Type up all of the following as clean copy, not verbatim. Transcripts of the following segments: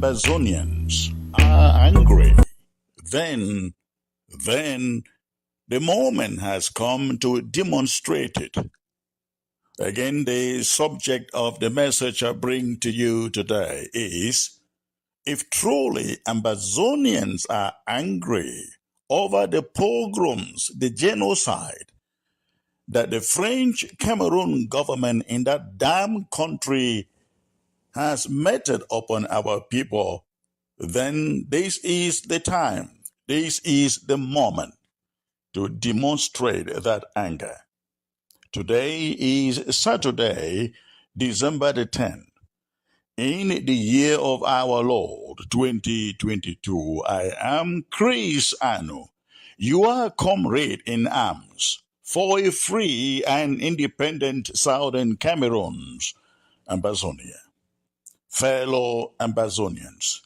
Ambazonians are angry. Then the moment has come to demonstrate it. Again, the subject of the message I bring to you today is, if truly Ambazonians are angry over the pogroms, the genocide that the French Cameroon government in that damn country has meted upon our people, then this is the time, this is the moment to demonstrate that anger. Today is Saturday, December the 10th. In the year of our Lord 2022, I am Chris Anu. You are comrade in arms for a free and independent Southern Cameroon's Ambazonia. Fellow Ambazonians,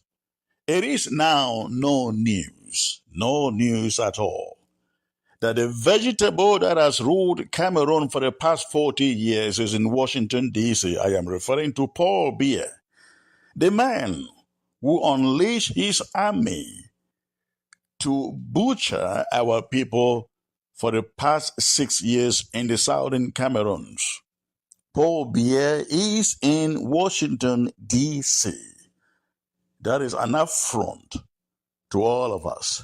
it is now no news at all, that the vegetable that has ruled Cameroon for the past 40 years is in Washington, D.C. I am referring to Paul Biya, the man who unleashed his army to butcher our people for the past 6 years in the southern Cameroons. Paul Biya is in Washington, D.C. That is an affront to all of us.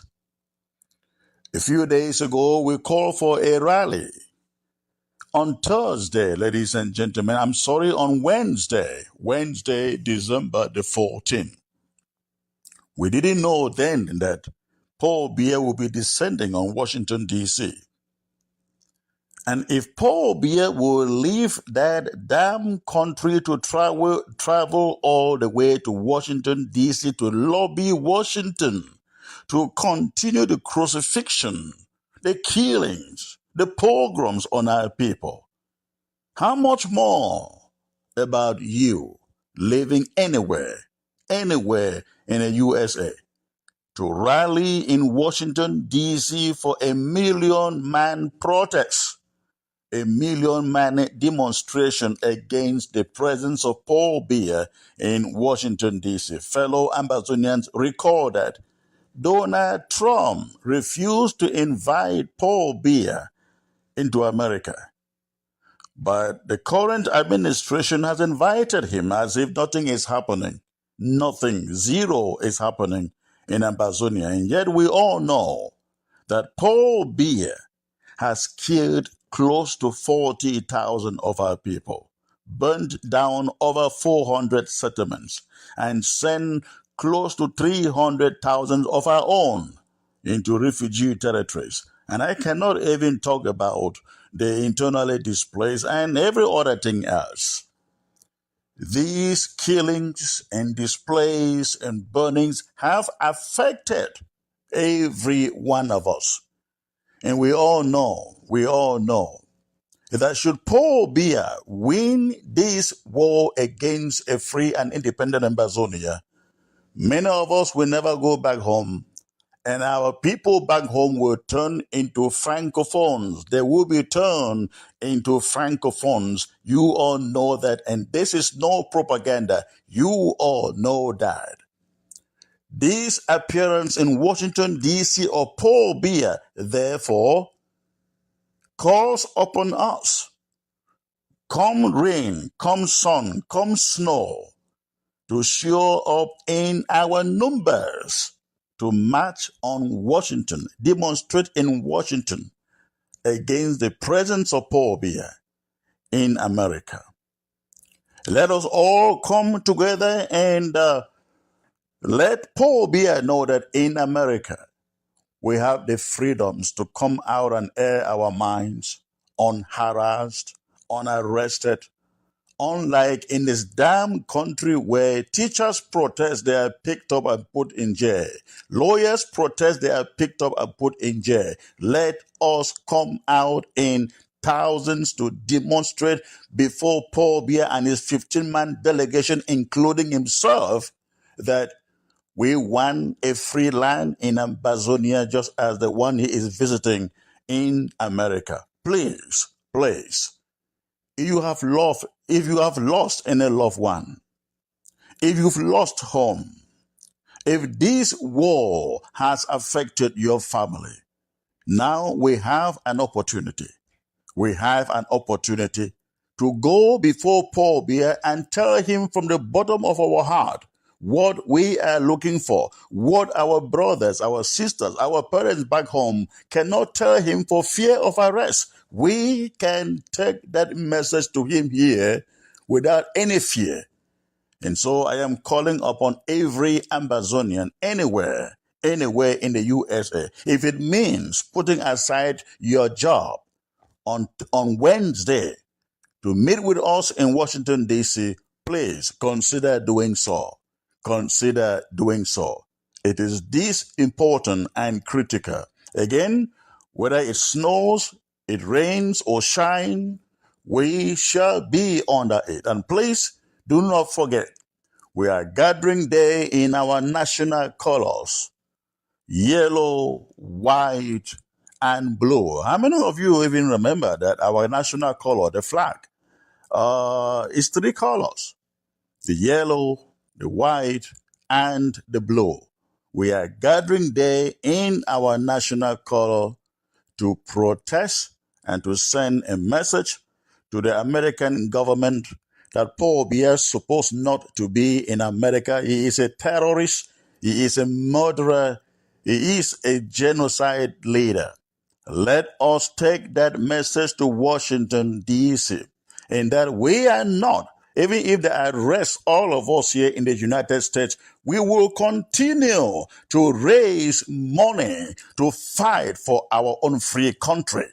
A few days ago, we called for a rally. On Thursday, ladies and gentlemen, on Wednesday, December the 14th. We didn't know then that Paul Biya will be descending on Washington, D.C. And if Paul Biya will leave that damn country to travel all the way to Washington, D.C. to lobby Washington to continue the crucifixion, the killings, the pogroms on our people, how much more about you living anywhere in the USA to rally in Washington, D.C. for a 1 million man protest, a 1 million man demonstration against the presence of Paul Biya in Washington, D.C. Fellow Ambazonians, recall that Donald Trump refused to invite Paul Biya into America. But the current administration has invited him as if nothing is happening. Nothing, zero is happening in Ambazonia. And yet we all know that Paul Biya has killed close to 40,000 of our people, burnt down over 400 settlements, and sent close to 300,000 of our own into refugee territories. And I cannot even talk about the internally displaced and every other thing else. These killings and displays and burnings have affected every one of us. And we all know that should Paul Biya win this war against a free and independent Ambazonia, many of us will never go back home, and our people back home will turn into francophones. They will be turned into francophones. You all know that, and this is no propaganda. You all know that. This appearance in Washington, D.C. of Paul Biya, therefore, calls upon us. Come rain, come sun, come snow, to show up in our numbers, to march on Washington, demonstrate in Washington against the presence of Paul Biya in America. Let us all come together and let Paul Biya know that in America we have the freedoms to come out and air our minds unharassed, unarrested, unlike in this damn country where teachers protest, they are picked up and put in jail. Lawyers protest, they are picked up and put in jail. Let us come out in thousands to demonstrate before Paul Biya and his 15-man delegation, including himself, that we want a free land in Ambazonia just as the one he is visiting in America. Please, if you have lost any loved one, if you've lost home, If this war has affected your family, now we have an opportunity. We have an opportunity to go before Paul Biya and tell him from the bottom of our heart what we are looking for, what our brothers, our sisters, our parents back home cannot tell him for fear of arrest. We can take that message to him here without any fear. And so I am calling upon every Ambazonian anywhere in the USA. If it means putting aside your job on Wednesday to meet with us in Washington, D.C., please consider doing so. Consider doing so. It is this important and critical. Again, whether it snows, it rains, or shine, we shall be under it. And please do not forget, we are gathering there in our national colors: yellow, white, and blue. How many of you even remember that our national color, the flag, is three colors: the yellow, the white, and the blue? We are gathering there in our national color to protest and to send a message to the American government that Paul Biya is supposed not to be in America. He is a terrorist. He is a murderer. He is a genocide leader. Let us take that message to Washington, D.C., and that we are not, even if they arrest all of us here in the United States, we will continue to raise money to fight for our own free country.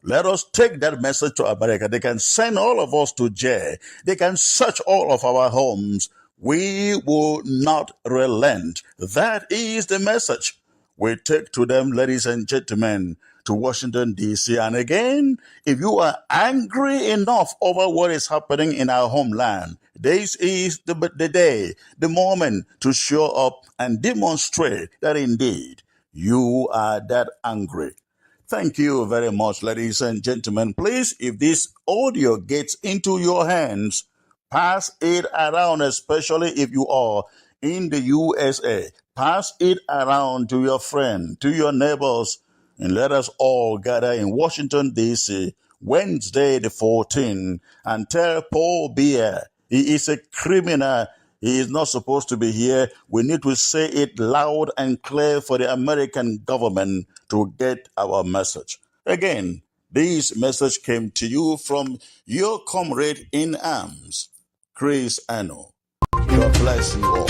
Let us take that message to America. They can send all of us to jail. They can search all of our homes. We will not relent. That is the message we take to them, ladies and gentlemen, to Washington, D.C. And again, if you are angry enough over what is happening in our homeland, this is the day, the moment to show up and demonstrate that indeed you are that angry. Thank you very much, ladies and gentlemen. Please, if this audio gets into your hands, pass it around, especially if you are in the USA. Pass it around to your friend, to your neighbors, and let us all gather in Washington, D.C., Wednesday the 14th, and tell Paul Biya he is a criminal. He is not supposed to be here. We need to say it loud and clear for the American government to get our message. Again, this message came to you from your comrade in arms, Chris Ano. God bless you all.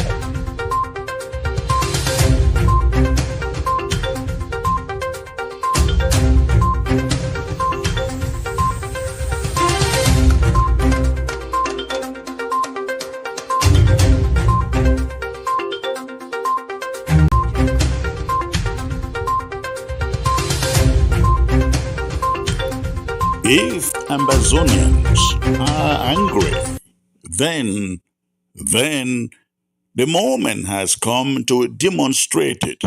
If Ambazonians are angry, then the moment has come to demonstrate it.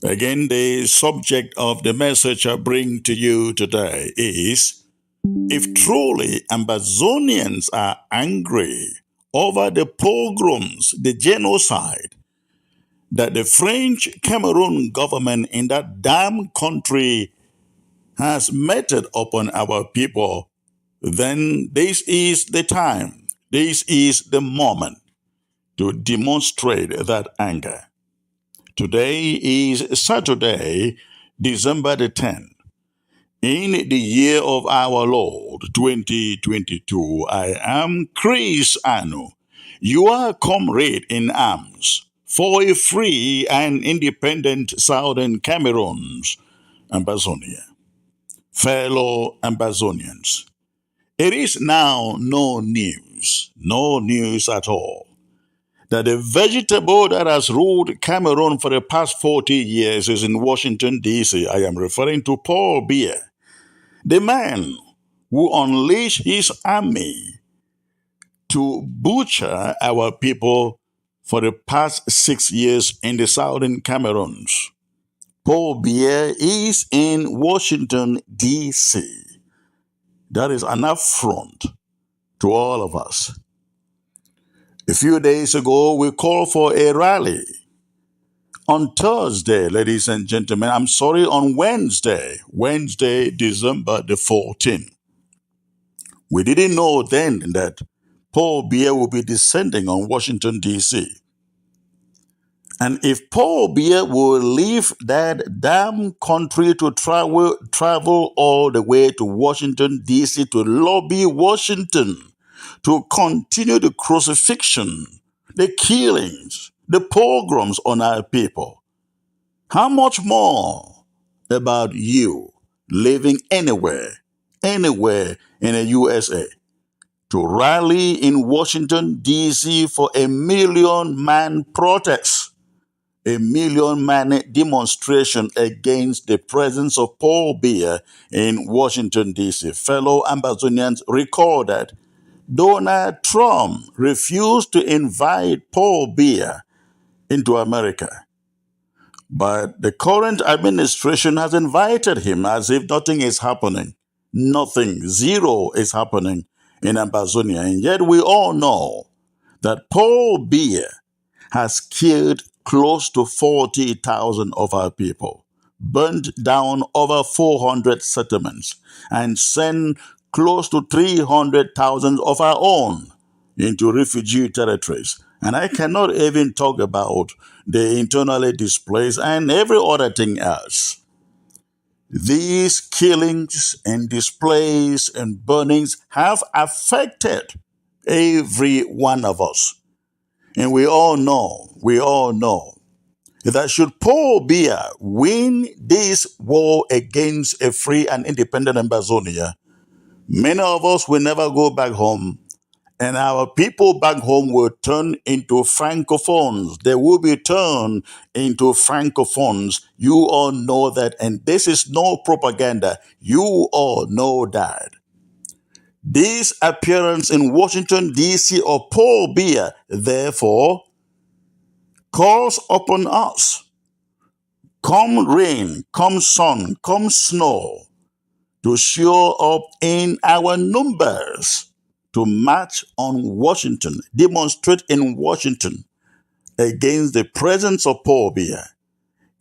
Again, the subject of the message I bring to you today is, if truly Ambazonians are angry over the pogroms, the genocide that the French Cameroon government in that damn country has meted upon our people, then this is the time, this is the moment to demonstrate that anger. Today is Saturday, December the 10th. In the year of our Lord, 2022, I am Chris Ano, your comrade in arms for a free and independent Southern Cameroons, Ambazonia. Fellow Ambazonians, it is now no news at all, that the vegetable that has ruled Cameroon for the past 40 years is in Washington, D.C. I am referring to Paul Biya, the man who unleashed his army to butcher our people for the past 6 years in the southern Cameroons. Paul Biya is in Washington, D.C. That is an affront to all of us. A few days ago, we called for a rally On Thursday, ladies and gentlemen, on Wednesday, December the 14th, we didn't know then that Paul Biya will be descending on Washington, D.C. And if Paul Biya will leave that damn country to travel all the way to Washington, D.C. to lobby Washington to continue the crucifixion, the killings, the pogroms on our people, how much more about you living anywhere in the USA to rally in Washington, D.C. for a 1,000,000-man protest, a 1,000,000-man demonstration against the presence of Paul Biya in Washington, D.C. Fellow Ambazonians recall that Donald Trump refused to invite Paul Biya into America. But the current administration has invited him as if nothing is happening. Nothing, zero is happening in Ambazonia. And yet we all know that Paul Biya has killed close to 40,000 of our people, burned down over 400 settlements, and sent close to 300,000 of our own into refugee territories. And I cannot even talk about the internally displaced and every other thing else. These killings and displays and burnings have affected every one of us. And we all know that should Paul Biya win this war against a free and independent Ambazonia, many of us will never go back home, and our people back home will turn into francophones. They will be turned into francophones. You all know that, and this is no propaganda. You all know that. This appearance in Washington, D.C. of Paul Biya, therefore, calls upon us, come rain, come sun, come snow, to show up in our numbers to march on Washington, demonstrate in Washington against the presence of Paul Biya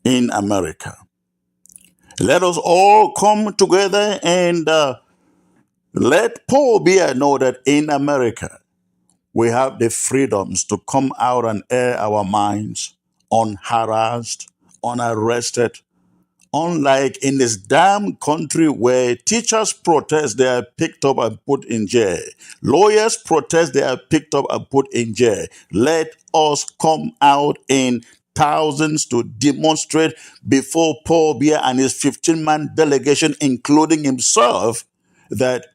in America. Let us all come together and let Paul Biya know that in America we have the freedoms to come out and air our minds unharassed, unarrested, unlike in this damn country where teachers protest, they are picked up and put in jail. Lawyers protest, they are picked up and put in jail. Let us come out in thousands to demonstrate before Paul Biya and his 15-man delegation, including himself, that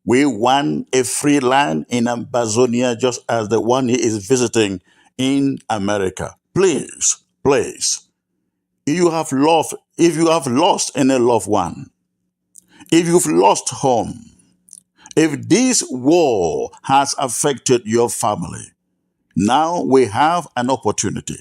we want a free land in Ambazonia just as the one he is visiting in America. Please, if you have lost any loved one, if you've lost home, if this war has affected your family, now we have an opportunity.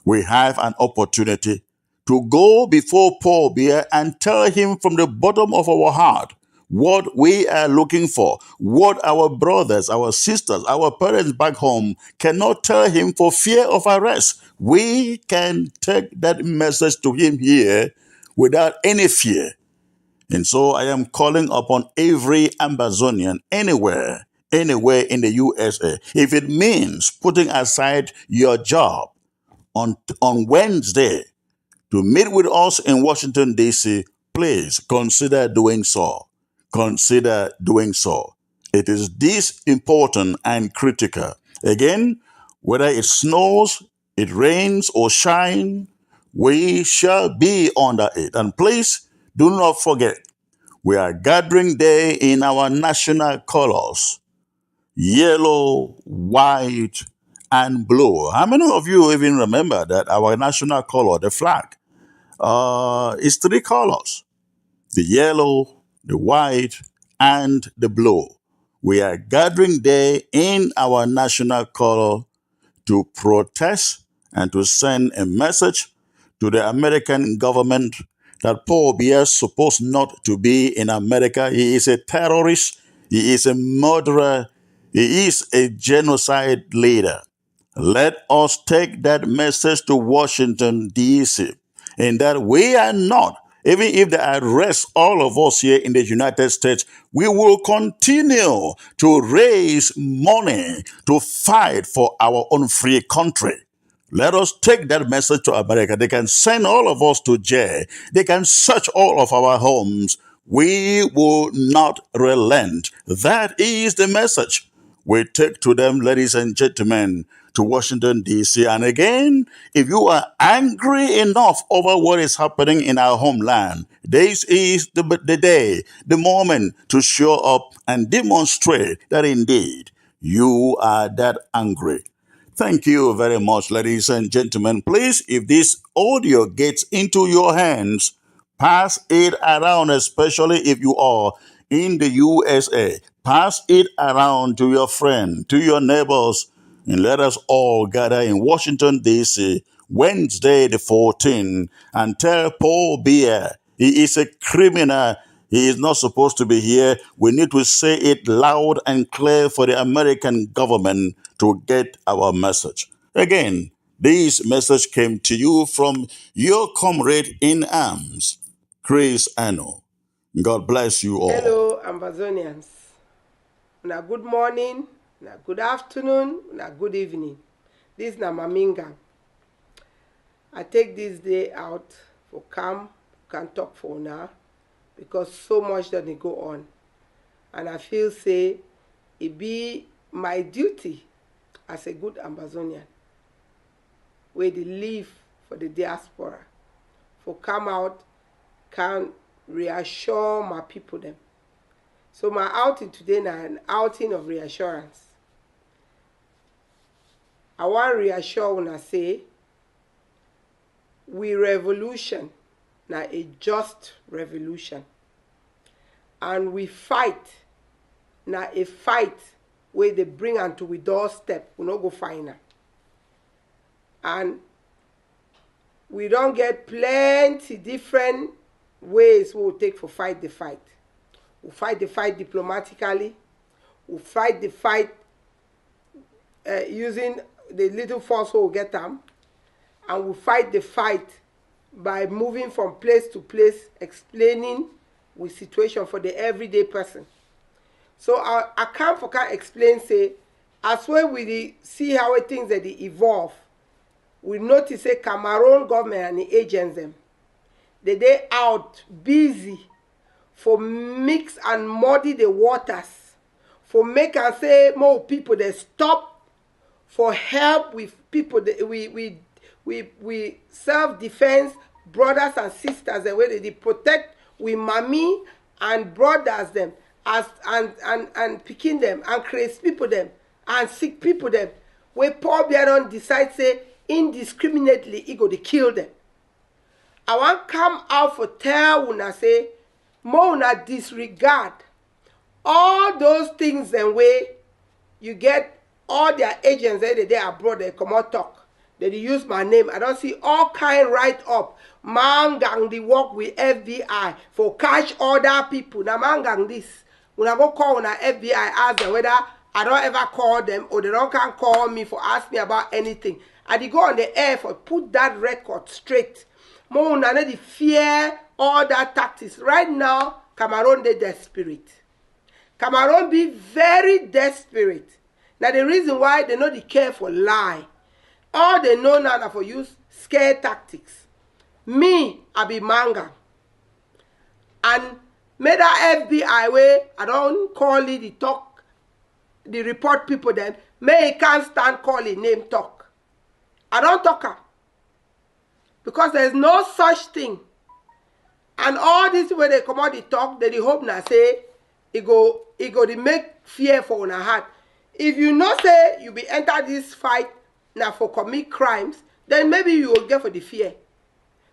We have an opportunity to go before Paul Biya and tell him from the bottom of our heart what we are looking for, what our brothers, our sisters, our parents back home cannot tell him for fear of arrest. We can take that message to him here without any fear. And so I am calling upon every Ambazonian anywhere in the USA. If it means putting aside your job on Wednesday to meet with us in Washington, D.C., please consider doing so. Consider doing so. It is this important and critical. Again, whether it snows, it rains, or shines, we shall be under it. And please do not forget, we are gathering there in our national colors: yellow, white, and blue. How many of you even remember that our national color, the flag, is 3 colors: the yellow, the white, and the blue. We are gathering there in our national color to protest and to send a message to the American government that Paul Biya is supposed not to be in America. He is a terrorist. He is a murderer. He is a genocide leader. Let us take that message to Washington, D.C., in that we are not, even if they arrest all of us here in the United States, we will continue to raise money to fight for our own free country. Let us take that message to America. They can send all of us to jail. They can search all of our homes. We will not relent. That is the message we take to them, ladies and gentlemen, to Washington, D.C. And again, if you are angry enough over what is happening in our homeland, this is the day, the moment to show up and demonstrate that indeed you are that angry. Thank you very much, ladies and gentlemen. Please, if this audio gets into your hands, pass it around, especially if you are in the USA. Pass it around to your friend, to your neighbors, and let us all gather in Washington, D.C., Wednesday the 14th, and tell Paul Biya he is a criminal. He is not supposed to be here. We need to say it loud and clear for the American government to get our message. Again, this message came to you from your comrade in arms, Chris Anno. God bless you all. Hello, Ambazonians. Una good morning, una good afternoon, una good evening. This is Ngang. I take this day out for calm, can talk for now, because so much doesn't go on. And I feel say it be my duty as a good Ambazonian, where they live for the diaspora, for come out, can reassure my people them. So my outing today is an outing of reassurance. I want to reassure when I say, we revolution, now a just revolution. And we fight, now a fight where they bring unto we doorstep, we not go find her. And we don't get plenty different ways we will take for fight the fight. We'll fight the fight diplomatically. We'll fight the fight using the little force we'll get them. And we'll fight the fight by moving from place to place, explaining with situation for the everyday person. So I can't explain, say, as well we see how things that they evolve, we notice say Cameroon government and the agents them, they out busy for mix and muddy the waters, for make and say more people they stop, for help with people that we self-defense brothers and sisters the way they protect we mommy and brothers them as and picking them and create people them and sick people them where Paul Biya decide say indiscriminately he go to kill them. I want come out for tell una say more una disregard all those things and way you get all their agents they abroad they come out talk. They use my name. I don't see all kind write up. Ngang the work with FBI for catch other people. Now Ngang this. When I go call on FBI, ask them whether I don't ever call them or they don't can call me for ask me about anything. I did go on the air for put that record straight. More than the fear all that tactics. Right now, Cameroon they desperate. Cameroon be very desperate. Now the reason why they know they care for lie. All they know now for use scare tactics. Me, I be Ngang. And made that FBI way, I don't call it the talk, the report people then. May can't stand calling name talk. I don't talk her. Because there's no such thing. And all this way they come out the talk, they hope now say, it go to make fear for una heart. If you know say you be enter this fight now for commit crimes, then maybe you will get for the fear.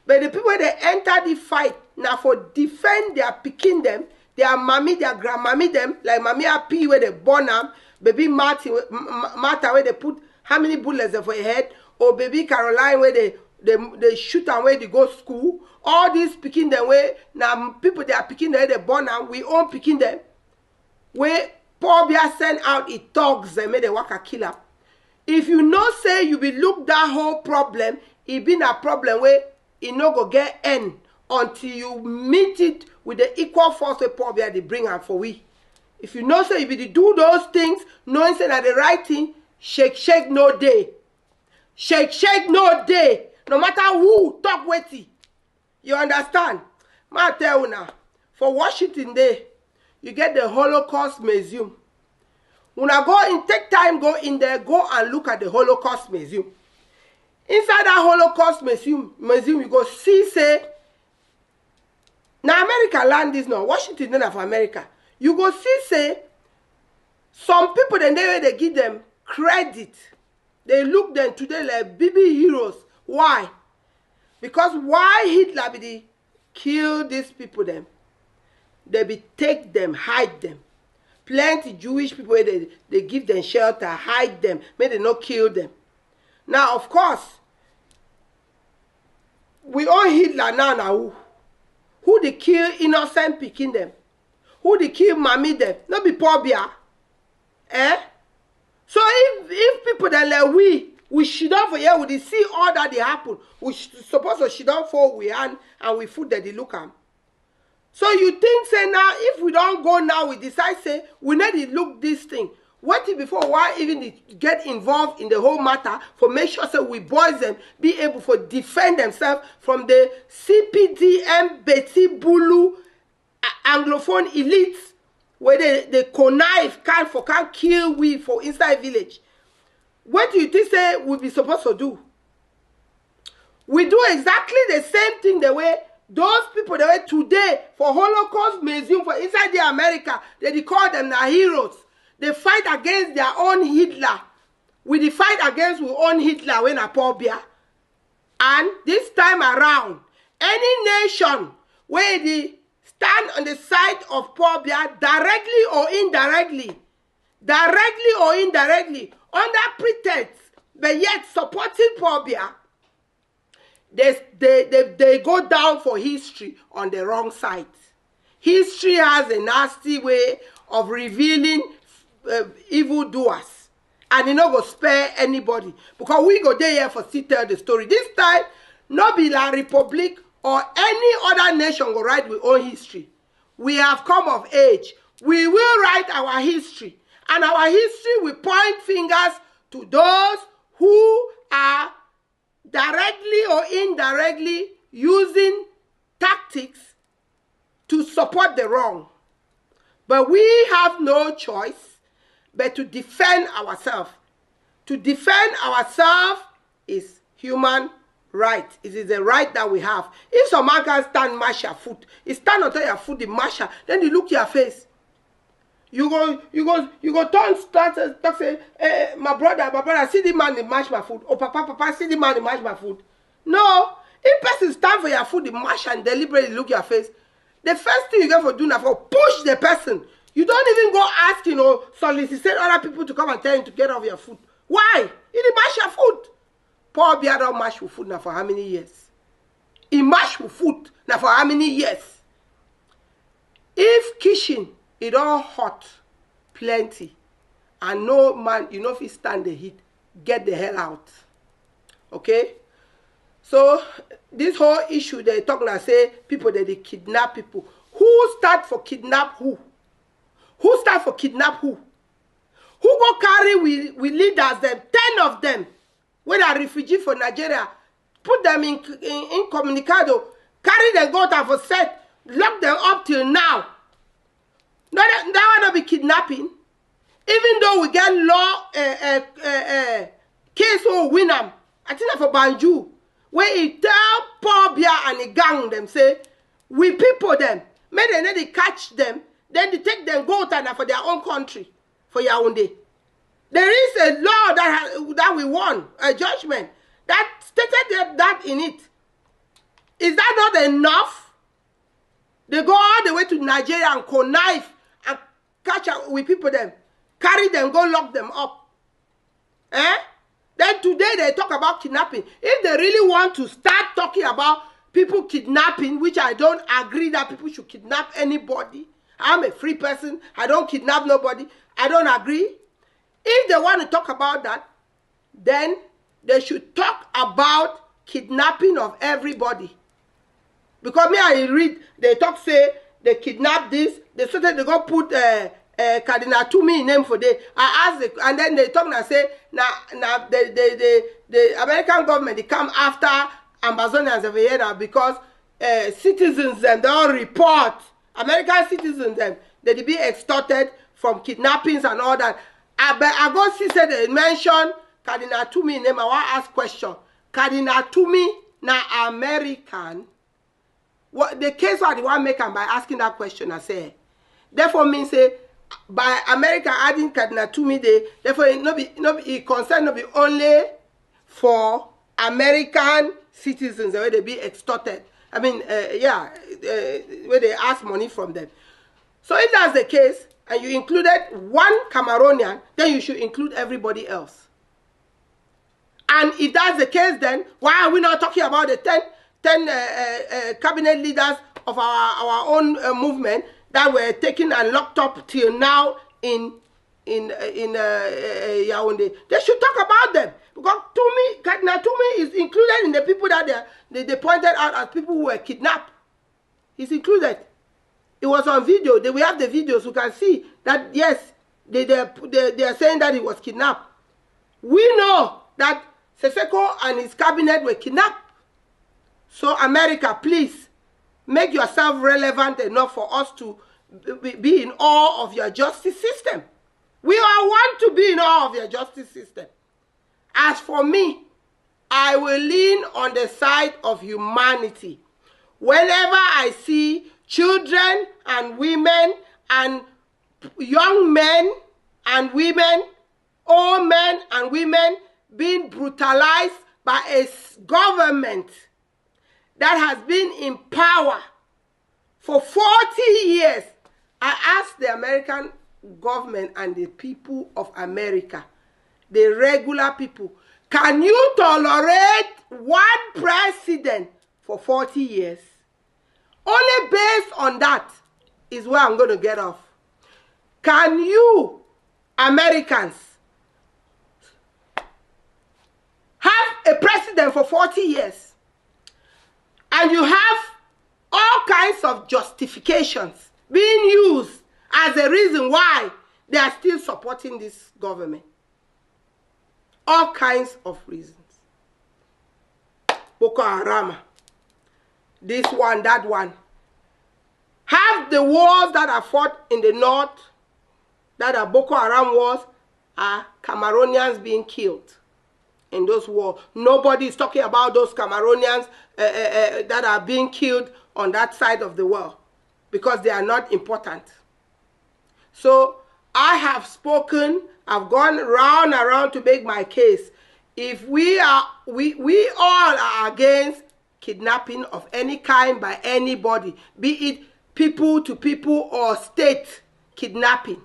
But the people they enter the fight now for defend their picking them, their mommy, their grandmommy them, like mommy happy where they born them, baby Martha where they put how many bullets for your head, or baby Caroline where they shoot and where they go school. All these picking them way now people they are picking them, they born them, we own picking them. Where Paul Biya send out it thugs and made the worker kill up. If you know say you be look that whole problem, it been a problem where it no go get end until you meet it with the equal force wey Paul Biya dey bring am for we. If you know say you be to do those things, knowing say that the right thing, shake no day. Shake no day. No matter who talk wetin. You understand? Ma tell you now, for Washington Day, you get the Holocaust Museum. When I go in, take time, go in there, go and look at the Holocaust Museum. Inside that Holocaust Museum, you go see, say, now America land is now, Washington is for America. You go see, say, some people, they give them credit. They look them today like baby heroes. Why? Because why Hitler be the kill these people them? They be take them, hide them. Plenty Jewish people, they give them shelter, hide them, may they not kill them. Now, of course, we all Hitler now. Who they kill innocent picking them? Who they kill mommy them? Not be Paul Biya. Eh? So if people that like we should not for here, we see all that they happen. We suppose to should not fall we hand and we food that they look at. So you think say now if we don't go now, we decide say we need to look this thing. Wait till before why even they get involved in the whole matter for make sure so we boys them be able to defend themselves from the CPDM Betty Bulu Anglophone elites where they connive can't kill we for inside village. What do you think say we be supposed to do? We do exactly the same thing the way those people that were today for Holocaust Museum for inside the America, they call them the heroes. They fight against their own Hitler. We fight against our own Hitler when a Paul Biya. And this time around, any nation where they stand on the side of Paul Biya directly or indirectly, under pretense, but yet supporting Paul Biya, they go down for history on the wrong side. History has a nasty way of revealing evildoers, and it not go spare anybody because we go there here for still tell the story. This time, no be La Republic or any other nation go write with own history. We have come of age. We will write our history, and our history will point fingers to those who are directly or indirectly using tactics to support the wrong. But we have no choice but to defend ourselves. To defend ourselves is human right. It is a right that we have. If some man can stand mash your foot, you stand on top of your foot, the masher, then you look your face. You go turn start say, my brother, see the man, he mash my food. Oh, papa, see the man, he mash my food. No. If person stand for your food, the mash and deliberately look your face, the first thing you get for doing is for push the person. You don't even go ask, solicit other people to come and tell you to get off your food. Why? You didn't mash your food. Paul Biya don't mash with food now for how many years? He mash with food now for how many years? If kitchen, it all hot, plenty, and no man, if he stand the heat, get the hell out. Okay? So, this whole issue, they talk now, say, people that they kidnap people. Who start for kidnap who? Who start for kidnap who? Who go carry with leaders, them, 10 of them, when are refugee for Nigeria, put them in communicado, carry them, go down for set, lock them up till now. No, that will not be kidnapping. Even though we get law case or win them, I think for Banju, where he tell Paul Biya and the gang them say, we people them, may they catch them, then they take them go to for their own country, for Yaoundé. There is a law that we won, a judgment, that stated that in it. Is that not enough? They go all the way to Nigeria and connive and catch up with people them, carry them, go lock them up. Then today they talk about kidnapping. If they really want to start talking about people kidnapping, which I don't agree that people should kidnap anybody. I'm a free person. I don't kidnap nobody. I don't agree. If they want to talk about that, then they should talk about kidnapping of everybody. Because me, I read, they talk, say, they kidnap this, they started, they go put Cardinal Toomey name for they. I asked, and then they talk and say, now the American government, they come after Ambazonians over here now because citizens, them, they all report, American citizens, them, they be extorted from kidnappings and all that. I go see, say, they mention Cardinal Toomey name. I want to ask question. Cardinal Toomey, now American. What the case what the one make am by asking that question, I say. Therefore means say by America adding Cardinal Toomey dey, therefore it concern not be only for American citizens where they be extorted. I mean, where they ask money from them. So if that's the case, and you included one Cameroonian, then you should include everybody else. And if that's the case, then why are we not talking about the 10 cabinet leaders of our own movement that were taken and locked up till now in Yaoundé? They should talk about them, because Cardinal Toomey is included in the people that they pointed out as people who were kidnapped. He's included. It was on video. We have the videos. You can see that yes, they are saying that he was kidnapped. We know that Seseko and his cabinet were kidnapped. So America, please, make yourself relevant enough for us to be in awe of your justice system. We all want to be in awe of your justice system. As for me, I will lean on the side of humanity. Whenever I see children and women and young men and women, old men and women being brutalized by a government that has been in power for 40 years. I asked the American government and the people of America, the regular people, can you tolerate one president for 40 years? Only based on that is where I'm going to get off. Can you, Americans, have a president for 40 years? And you have all kinds of justifications being used as a reason why they are still supporting this government. All kinds of reasons. Boko Haram, this one, that one. Half the wars that are fought in the north, that are Boko Haram wars, are Cameroonians being killed in those wars. Nobody is talking about those Cameroonians that are being killed on that side of the world because they are not important. So I have spoken, I've gone round and round to make my case. If we all are against kidnapping of any kind by anybody, be it people to people or state kidnapping.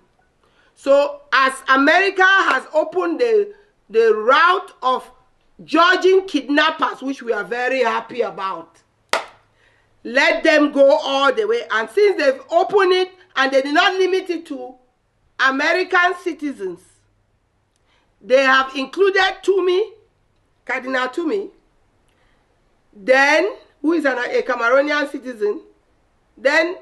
So as America has opened the route of judging kidnappers, which we are very happy about, let them go all the way. And since they've opened it and they did not limit it to American citizens, they have included Toomey, Cardinal Toomey, then, who is a Cameroonian citizen, then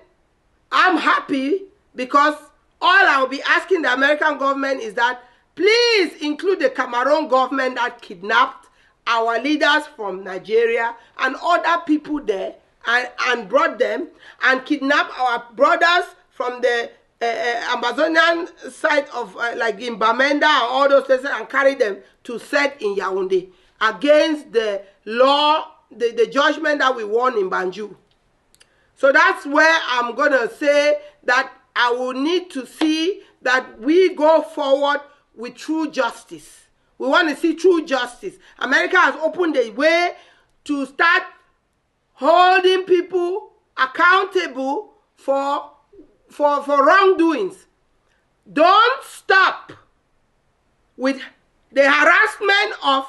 I'm happy, because all I will be asking the American government is that please include the Cameroon government that kidnapped our leaders from Nigeria and other people there and brought them and kidnapped our brothers from the Ambazonian side of like in Bamenda and all those places and carry them to set in Yaoundé against the law, the judgment that we won in Banjul. So that's where I'm going to say that I will need to see that we go forward with true justice. We want to see true justice. America has opened the way to start holding people accountable for wrongdoings. Don't stop with the harassment of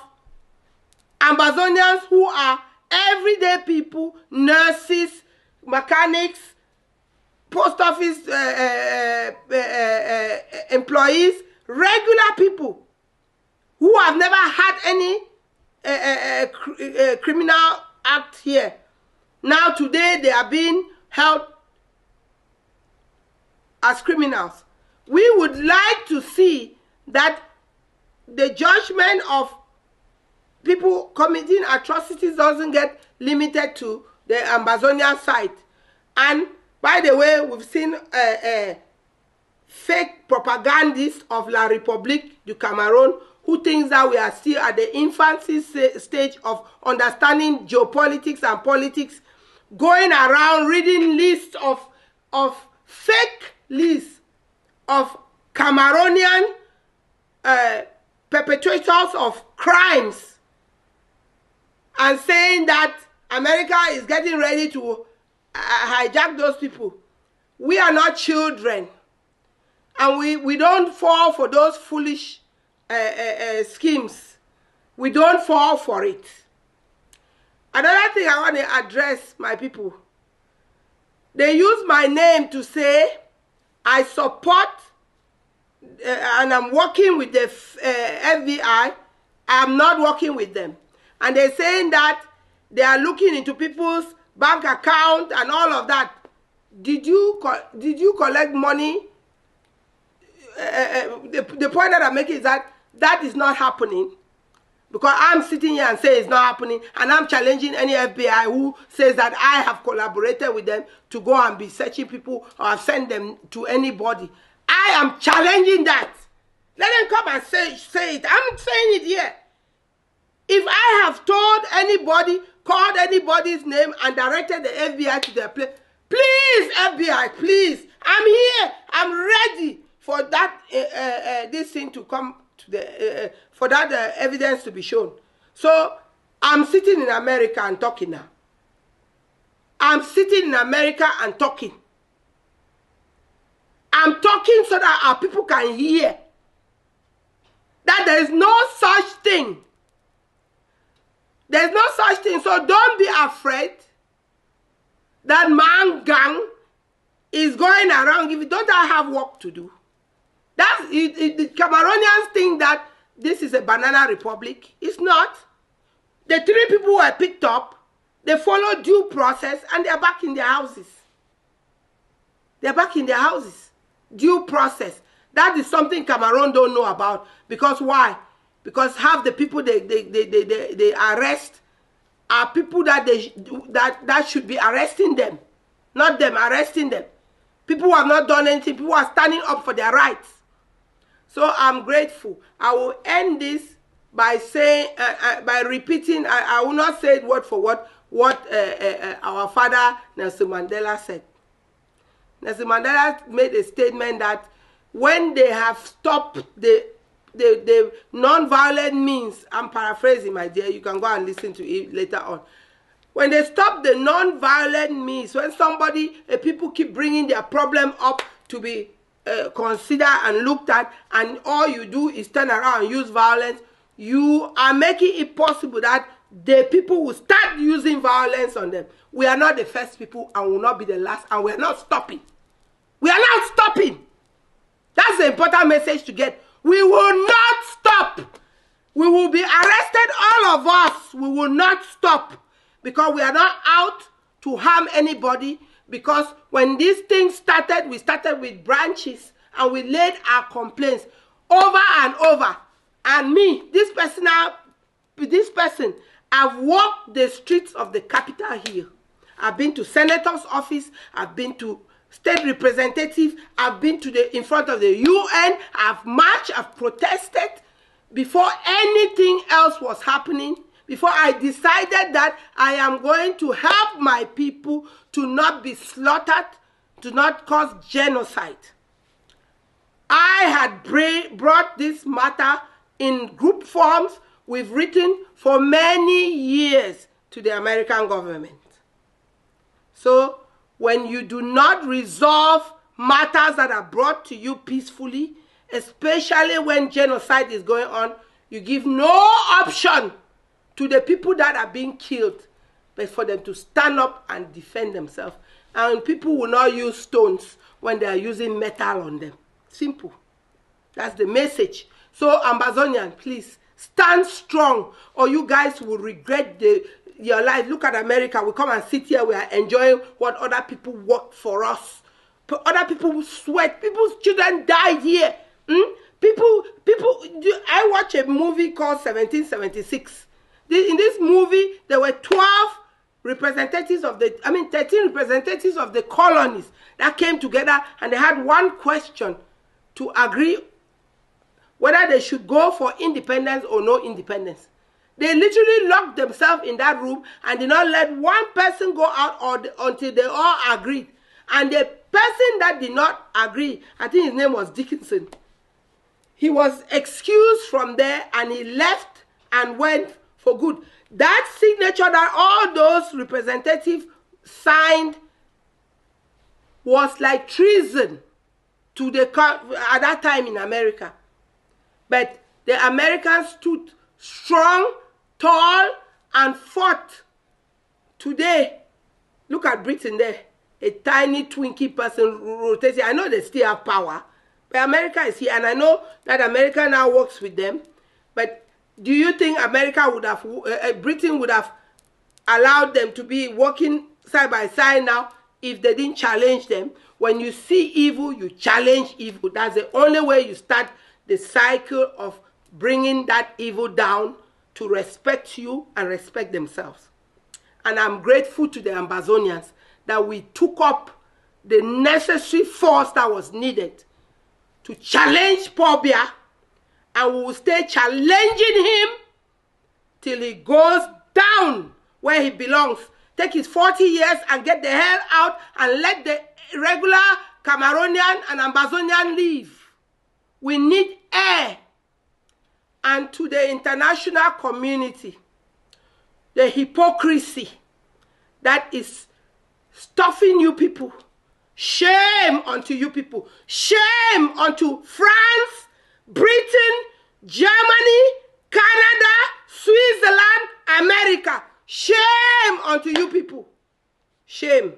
Ambazonians who are everyday people, nurses, mechanics, post office employees, regular people who have never had criminal act here. Now today they are being held as criminals. We would like to see that the judgment of people committing atrocities doesn't get limited to the Ambazonian side. And by the way, we've seen fake propagandists of La République du Cameroon who thinks that we are still at the infancy stage of understanding geopolitics and politics, going around reading lists of fake lists of Cameroonian perpetrators of crimes and saying that America is getting ready to hijack those people. We are not children, and we don't fall for those foolish schemes. We don't fall for it. Another thing I want to address, my people, they use my name to say I support and I'm working with the FBI. I'm not working with them. And they're saying that they are looking into people's bank account and all of that. Did you collect money? The point that I'm making is that that is not happening. Because I'm sitting here and say it's not happening, and I'm challenging any FBI who says that I have collaborated with them to go and be searching people or have sent them to anybody. I am challenging that. Let them come and say it. I'm saying it here. If I have told anybody, called anybody's name and directed the FBI to their place, please, FBI, please, I'm here. I'm ready for that this thing to come to the for that evidence to be shown. So I'm sitting in America and talking now. I'm sitting in America and talking. I'm talking so that our people can hear that there is no such thing. There's no such thing. So don't be afraid that Ngang is going around. If you don't have work to do. That's it, the Cameroonians think that this is a banana republic. It's not. The 3 people were picked up. They followed due process and they're back in their houses. They're back in their houses. Due process. That is something Cameroon don't know about. Because why? Because half the people they arrest are people that should be arresting them. Not them arresting them. People who have not done anything. People who are standing up for their rights. So I'm grateful. I will end this by saying, by repeating, I will not say it word for word, what our father Nelson Mandela said. Nelson Mandela made a statement that when they have stopped the non-violent means, I'm paraphrasing, my dear, you can go and listen to it later on. When they stop the non-violent means, when people keep bringing their problem up to be considered and looked at, and all you do is turn around and use violence, you are making it possible that the people will start using violence on them. We are not the first people and will not be the last, and we are not stopping. We are not stopping. That's the important message to get. We will not stop. We will be arrested, all of us. We will not stop because we are not out to harm anybody. Because when these things started, we started with branches and we laid our complaints over and over. And me, this person, I've walked the streets of the capital here. I've been to senator's office. I've been to state representative. I've been to in front of the UN. I've marched. I've protested before anything else was happening. Before I decided that I am going to help my people to not be slaughtered, to not cause genocide. I had brought this matter in group forms. We've written for many years to the American government. So when you do not resolve matters that are brought to you peacefully, especially when genocide is going on, you give no option to the people that are being killed, but for them to stand up and defend themselves. And people will not use stones when they are using metal on them. Simple. That's the message. So, Ambazonian, please, Stand strong, or you guys will regret your life. Look at America. We come and sit here. We are enjoying what other people work for us. Other people sweat. People's children died here. I watch a movie called 1776. In this movie, there were 12 representatives of 13 representatives of the colonies that came together, and they had one question to agree whether they should go for independence or no independence. They literally locked themselves in that room and did not let one person go out until they all agreed. And the person that did not agree, I think his name was Dickinson, he was excused from there and he left and went for good. That signature that all those representatives signed was like treason to at that time in America. But the Americans stood strong, tall, and fought. Today, look at Britain there. A tiny Twinkie person rotating. I know they still have power, but America is here, and I know that America now works with them. But do you think Britain would have allowed them to be working side by side now if they didn't challenge them? When you see evil, you challenge evil. That's the only way you start the cycle of bringing that evil down to respect you and respect themselves. And I'm grateful to the Ambazonians that we took up the necessary force that was needed to challenge Pobia, and we will stay challenging him till he goes down where he belongs. Take his 40 years and get the hell out and let the regular Cameroonian and Ambazonian leave. We need air. And to the international community, the hypocrisy that is stuffing you people, shame unto you people, shame unto France, Britain, Germany, Canada, Switzerland, America. Shame unto you people. Shame.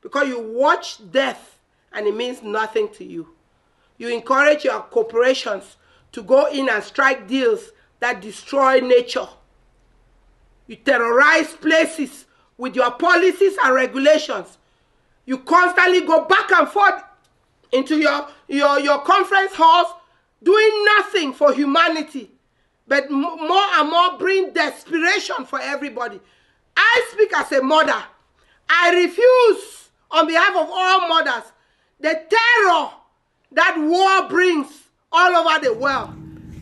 Because you watch death and it means nothing to you. You encourage your corporations to go in and strike deals that destroy nature. You terrorize places with your policies and regulations. You constantly go back and forth into your conference halls doing nothing for humanity, but more and more bring desperation for everybody. I speak as a mother. I refuse, on behalf of all mothers, the terror that war brings all over the world.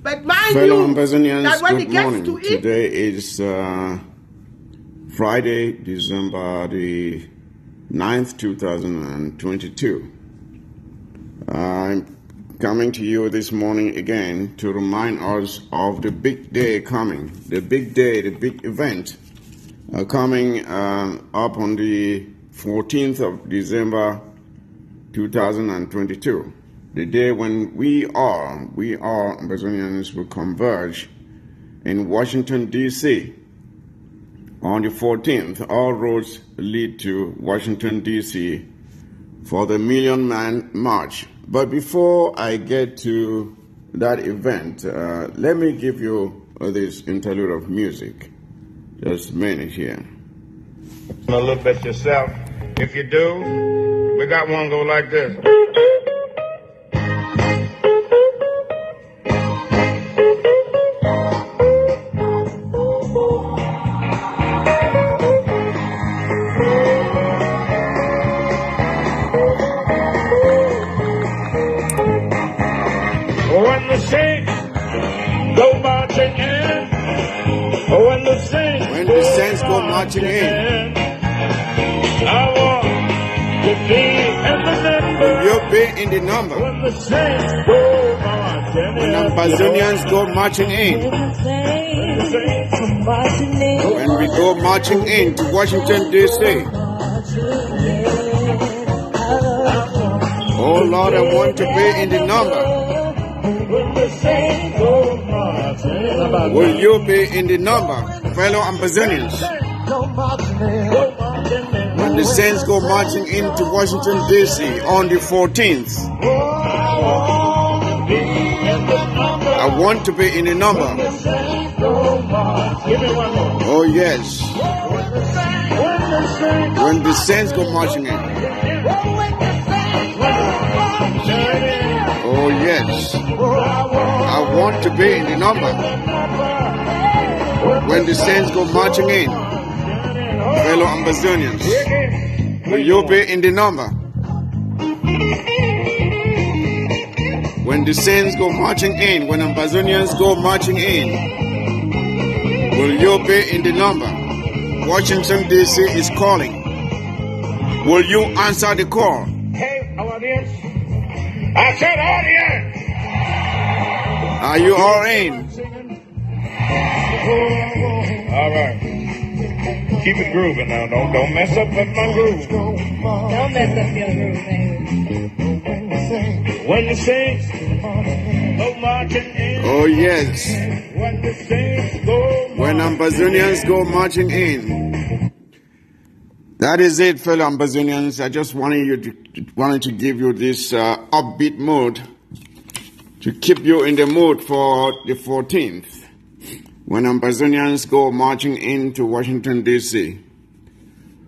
But mind Fellow you, Ambazonians, that when it good gets morning. to it, Today is Friday, December the 9th, 2022. I'm coming to you this morning again to remind us of the big day coming, the big day, the big event coming up on the 14th of December 2022, the day when we all Ambazonians will converge in Washington, D.C. On the 14th, all roads lead to Washington, D.C. for the Million Man March. But before I get to that event, let me give you this interlude of music. Just a minute here. A little bit yourself. If you do, we got one go like this. When the saints go marching in, when the saints go marching in, I want to be in the number. you'll be in the number. When the saints go marching in, When Ambazonians go marching in, when we go marching in to Washington, D.C. Oh Lord, I want to be in the number. Will you be in the number, fellow Ambazonians? When the Saints go marching into Washington, D.C. on the 14th, I want to be in the number. Oh yes. When the saints go marching in. Oh yes. I want to be in the number. When the saints go marching in. Fellow Ambazonians, will you be in the number? When the saints go marching in, when Ambazonians go marching in, will you be in the number? Washington, D.C. is calling. Will you answer the call? Hey, audience. I said audience. Are you all in? All right. Keep it grooving now. Don't mess up my groove. Don't mess up your groove, baby. When the saints go marching in. Oh yes. When the saints go When Ambazonians go marching in. That is it, fellow Ambazonians. I just wanted to give you this upbeat mood to keep you in the mood for the 14th. When Ambazonians go marching into Washington, D.C.,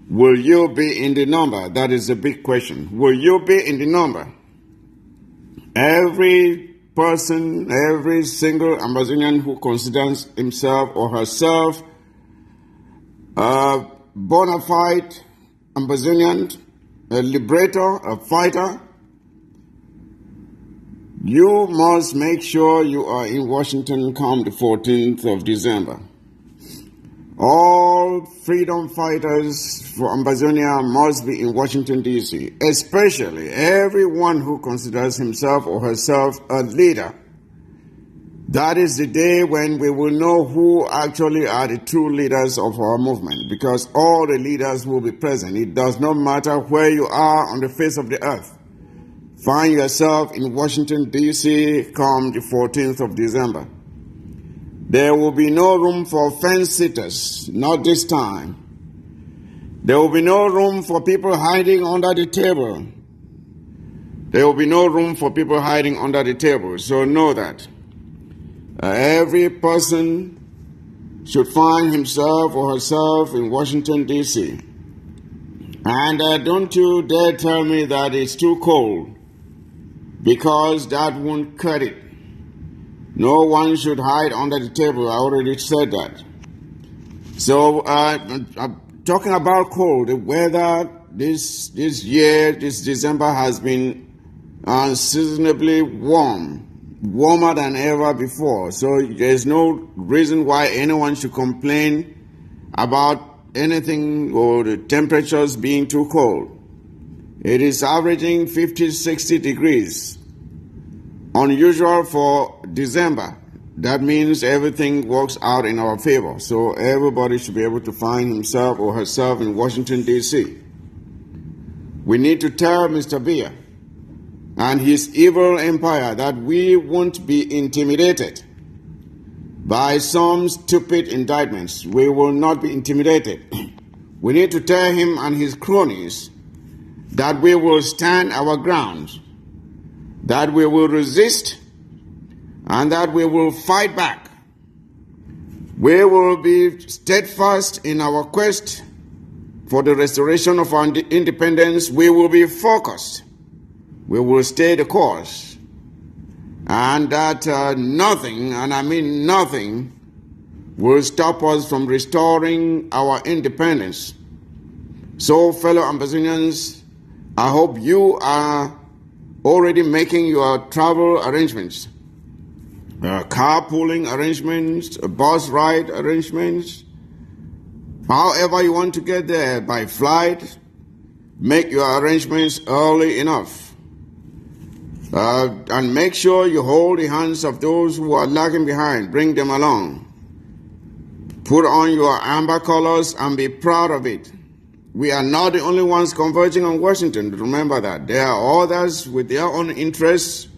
will you be in the number? That is a big question. Will you be in the number? Every person, every single Ambazonian who considers himself or herself a bona fide Ambazonian, a liberator, a fighter, you must make sure you are in Washington come the 14th of December. All freedom fighters for Ambazonia must be in Washington, D.C., especially everyone who considers himself or herself a leader. That is the day when we will know who actually are the true leaders of our movement, because all the leaders will be present. It does not matter where you are on the face of the earth. Find yourself in Washington, D.C. come the 14th of December. There will be no room for fence-sitters, not this time. There will be no room for people hiding under the table. There will be no room for people hiding under the table, so know that. Every person should find himself or herself in Washington, D.C. And don't you dare tell me that it's too cold, because that won't cut it. No one should hide under the table. I already said that. So, talking about cold, the weather this year, this December, has been unseasonably warm, warmer than ever before. So there's no reason why anyone should complain about anything or the temperatures being too cold. It is averaging 50, 60 degrees. Unusual for December. That means everything works out in our favor. So everybody should be able to find himself or herself in Washington, D.C. We need to tell Mr. Biya and his evil empire that we won't be intimidated by some stupid indictments. We will not be intimidated. We need to tell him and his cronies that we will stand our ground, that we will resist, and that we will fight back. We will be steadfast in our quest for the restoration of our independence. We will be focused. We will stay the course. And that nothing, and I mean nothing, will stop us from restoring our independence. So, fellow Ambazonians, I hope you are already making your travel arrangements, carpooling arrangements, bus ride arrangements. However you want to get there, by flight, make your arrangements early enough. And make sure you hold the hands of those who are lagging behind. Bring them along. Put on your amber colors and be proud of it. We are not the only ones converging on Washington. Remember that. There are others with their own interests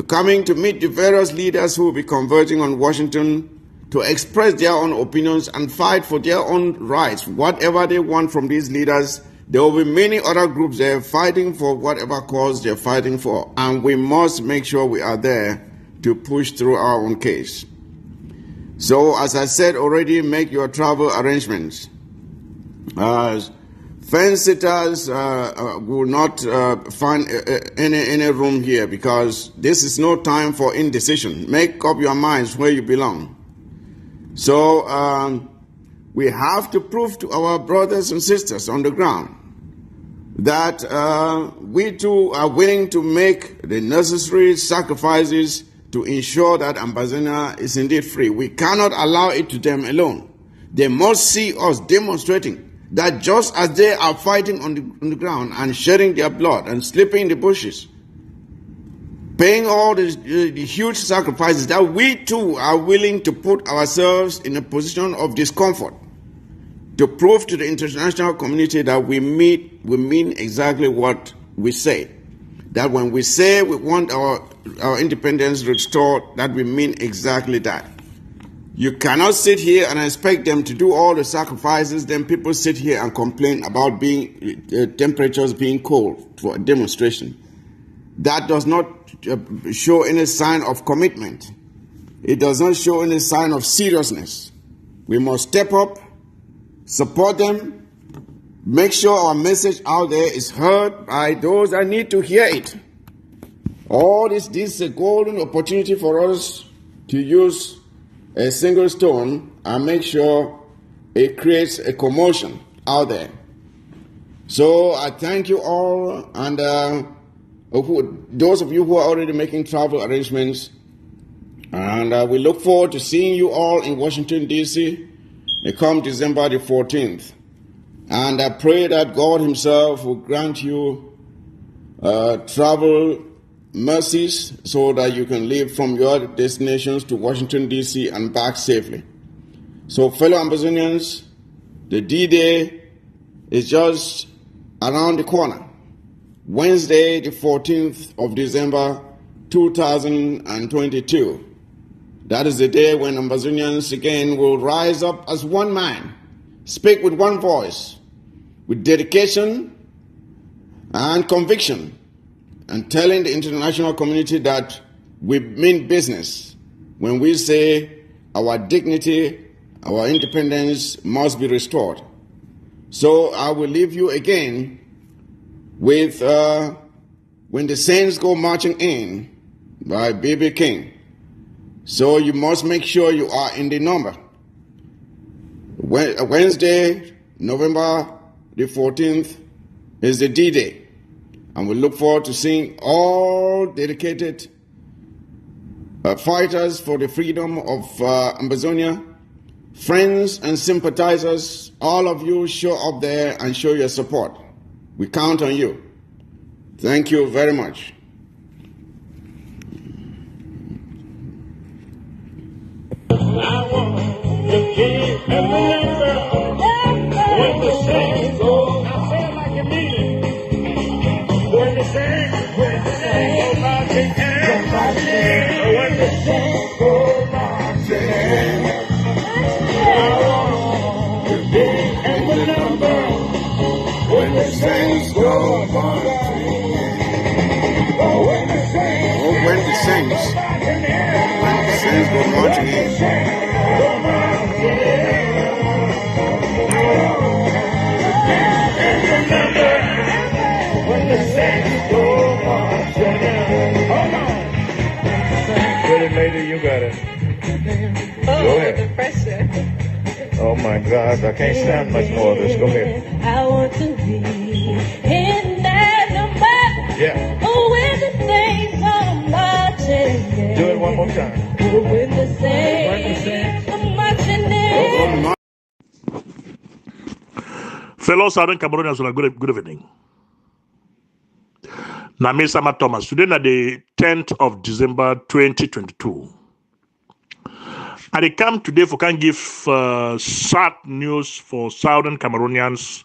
coming to meet the various leaders who will be converging on Washington to express their own opinions and fight for their own rights. Whatever they want from these leaders, there will be many other groups there fighting for whatever cause they're fighting for. And we must make sure we are there to push through our own case. So, as I said already, make your travel arrangements. Fence sitters will not find any room here because this is no time for indecision. Make up your minds where you belong. So we have to prove to our brothers and sisters on the ground that we too are willing to make the necessary sacrifices to ensure that Ambazonia is indeed free. We cannot allow it to them alone. They must see us demonstrating that just as they are fighting on the ground and shedding their blood and sleeping in the bushes, paying all the huge sacrifices, that we too are willing to put ourselves in a position of discomfort to prove to the international community that we mean exactly what we say. That when we say we want our independence restored, that we mean exactly that. You cannot sit here and expect them to do all the sacrifices, then people sit here and complain about temperatures being cold for a demonstration. That does not show any sign of commitment. It does not show any sign of seriousness. We must step up, support them, make sure our message out there is heard by those that need to hear it. All this is a golden opportunity for us to use a single stone and make sure it creates a commotion out there. So I thank you all, and those of you who are already making travel arrangements, and we look forward to seeing you all in Washington, D.C. come December the 14th. And I pray that God himself will grant you travel mercies so that you can leave from your destinations to Washington, D.C. and back safely. So, fellow Ambazonians, the D-Day is just around the corner. Wednesday, the 14th of December, 2022. That is the day when Ambazonians again will rise up as one man, speak with one voice, with dedication and conviction, and telling the international community that we mean business when we say our dignity, our independence must be restored. So I will leave you again with When the Saints Go Marching In by B.B. King. So you must make sure you are in the number. Wednesday, November the 14th is the D-Day. And we look forward to seeing all dedicated fighters for the freedom of Ambazonia, friends and sympathizers. All of you show up there and show your support. We count on you. Thank you very much. I want to keep remember when the saints go. Now say it like you mean it. When the saints go marching in, when the saints go marching in, I want to be in the number when the saints go marching in. Oh, when the saints go marching in. Lady, you got it. Go ahead. The pressure. Oh my God, I can't stand much more of this. Go ahead. I want to be in that number. Yeah. Oh, when the saints are marching in. Do it one more time. Oh, when the saints are marching in. Fellow Southern Cameroonians, good evening. Namisama Thomas, today na the 10th of December 2022. I come today for can give sad news for Southern Cameroonians,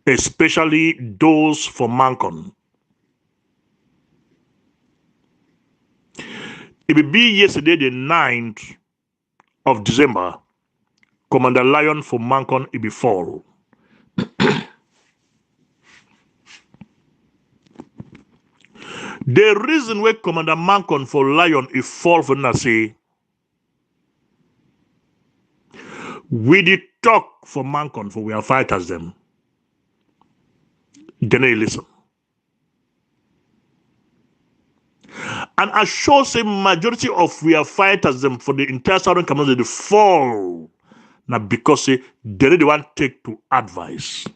especially those for Mancon. It will be yesterday, the 9th of December, Commander Lion for Mancon it be fall. The reason why Commander Mancon for Lion is fall for na say we did talk for Mancon for we are fighters them. Then they listen. And I sure say majority of we are fighters them for the entire Southern Cameroon they fall. Now because they the one take to advise.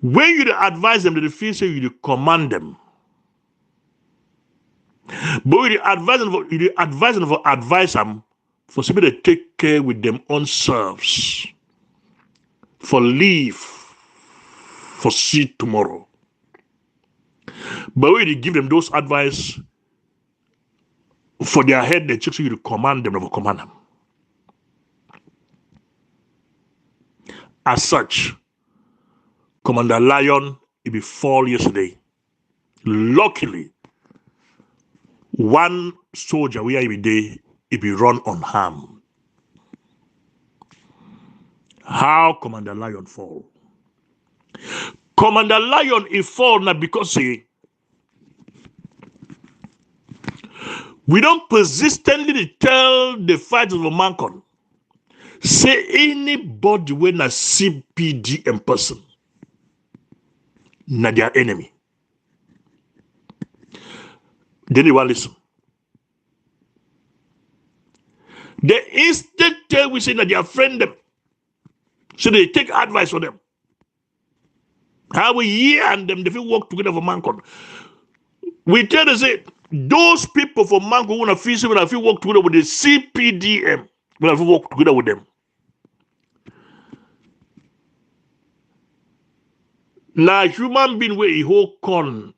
When you advise them, they feel say you command them. But you advise them for advise them for somebody to take care with them own selves. For leave for see tomorrow. But when you give them those advice for their head, they check you to command them, never command them. As such, Commander Lion, it be fall yesterday. Luckily, one soldier where he be there, it be run unharmed. How Commander Lion fall? Commander Lion is fall now because we don't persistently tell the fighters of Mancon, say anybody when a CPD in person, na their enemy. Then they want listen. The instant we say that they are friend them, so they take advice from them. How we hear and them, they feel work together for Mancon. We tell them say those people from Mancon want to feel work together with the CPDM. We have to work together with them. Now, human being where he hold corn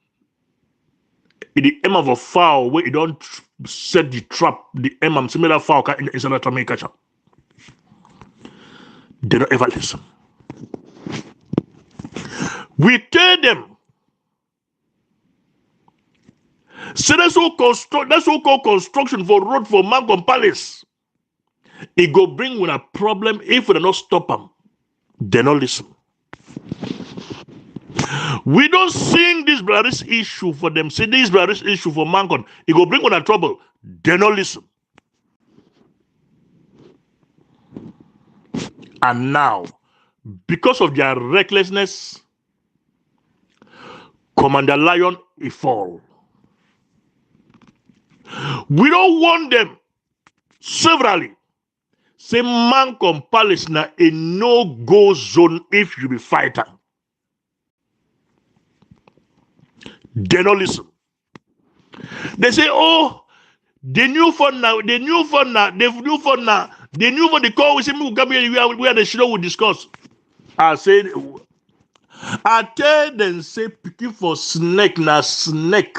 in the aim of a fowl where he don't set the trap, the aim of similar fowl inside the trap catch up. They don't ever listen. We tell them, so that's so-called construction for road for Mancon Palace. It go bring with a problem if we do not stop them. They don't listen. We don't sing this brothers issue for them. Say this brothers issue for Mancon. It go bring with a trouble. They don't listen. And now, because of their recklessness, Commander Lion is fall. We don't want them severally. Say Mancon Palace na a no-go zone if you be fighter. They don't listen. They say, oh, the new fund now, the new fund they call we say we are the show we discuss. I tell them say picking for snake na snake.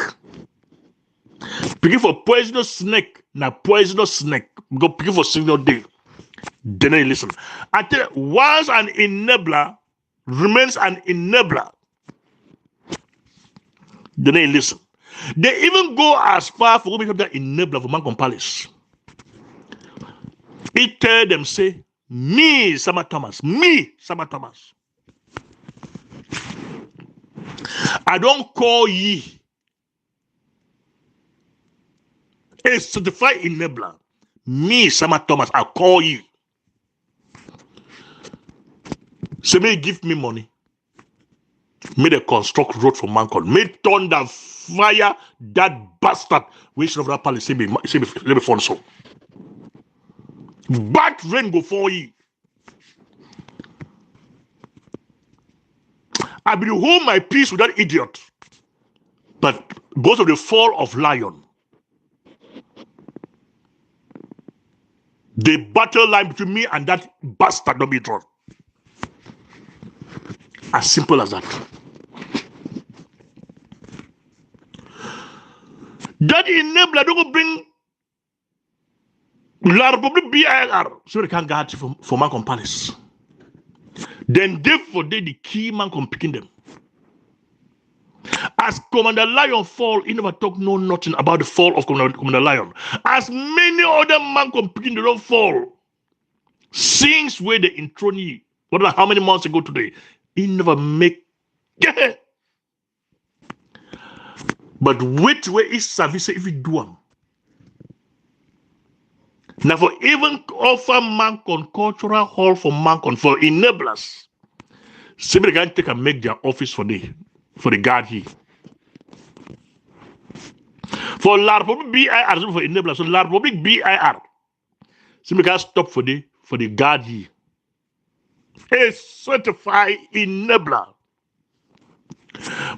Picking for poisonous snake na poisonous snake. Go picking for signal day. They don't listen. I tell you, once an enabler remains an enabler. They don't listen. They even go as far for become that enabler for Mancon Palace. He tell them say, me, Sama Thomas. I don't call ye a certified enabler. Me, Sama Thomas, I call you. Say, may give me money. May they construct road for Mancon. May thunder fire that bastard. Which of that palace say me fun so. Bad rain go for you. I will hold my peace with that idiot. But because of the fall of Lion, the battle line between me and that bastard don't be drawn. As simple as that. That enabler don't bring La Republic BIR so they can get for Mancon Palace. Then therefore they the key Mancon picking them. As Commander Lion fall, he never talk nothing about the fall of Commander Lion. As many other Mancon picking they don't fall. Since where they intro you, what about how many months ago today? He never make But which way is service if you do them? Now, for even offer Mancon cultural hall for Mancon for enablers, somebody can take and make their office for the guard here. For La Republic BIR, for enablers, so La Republic BIR, somebody can stop for the guard here. A certified enabler.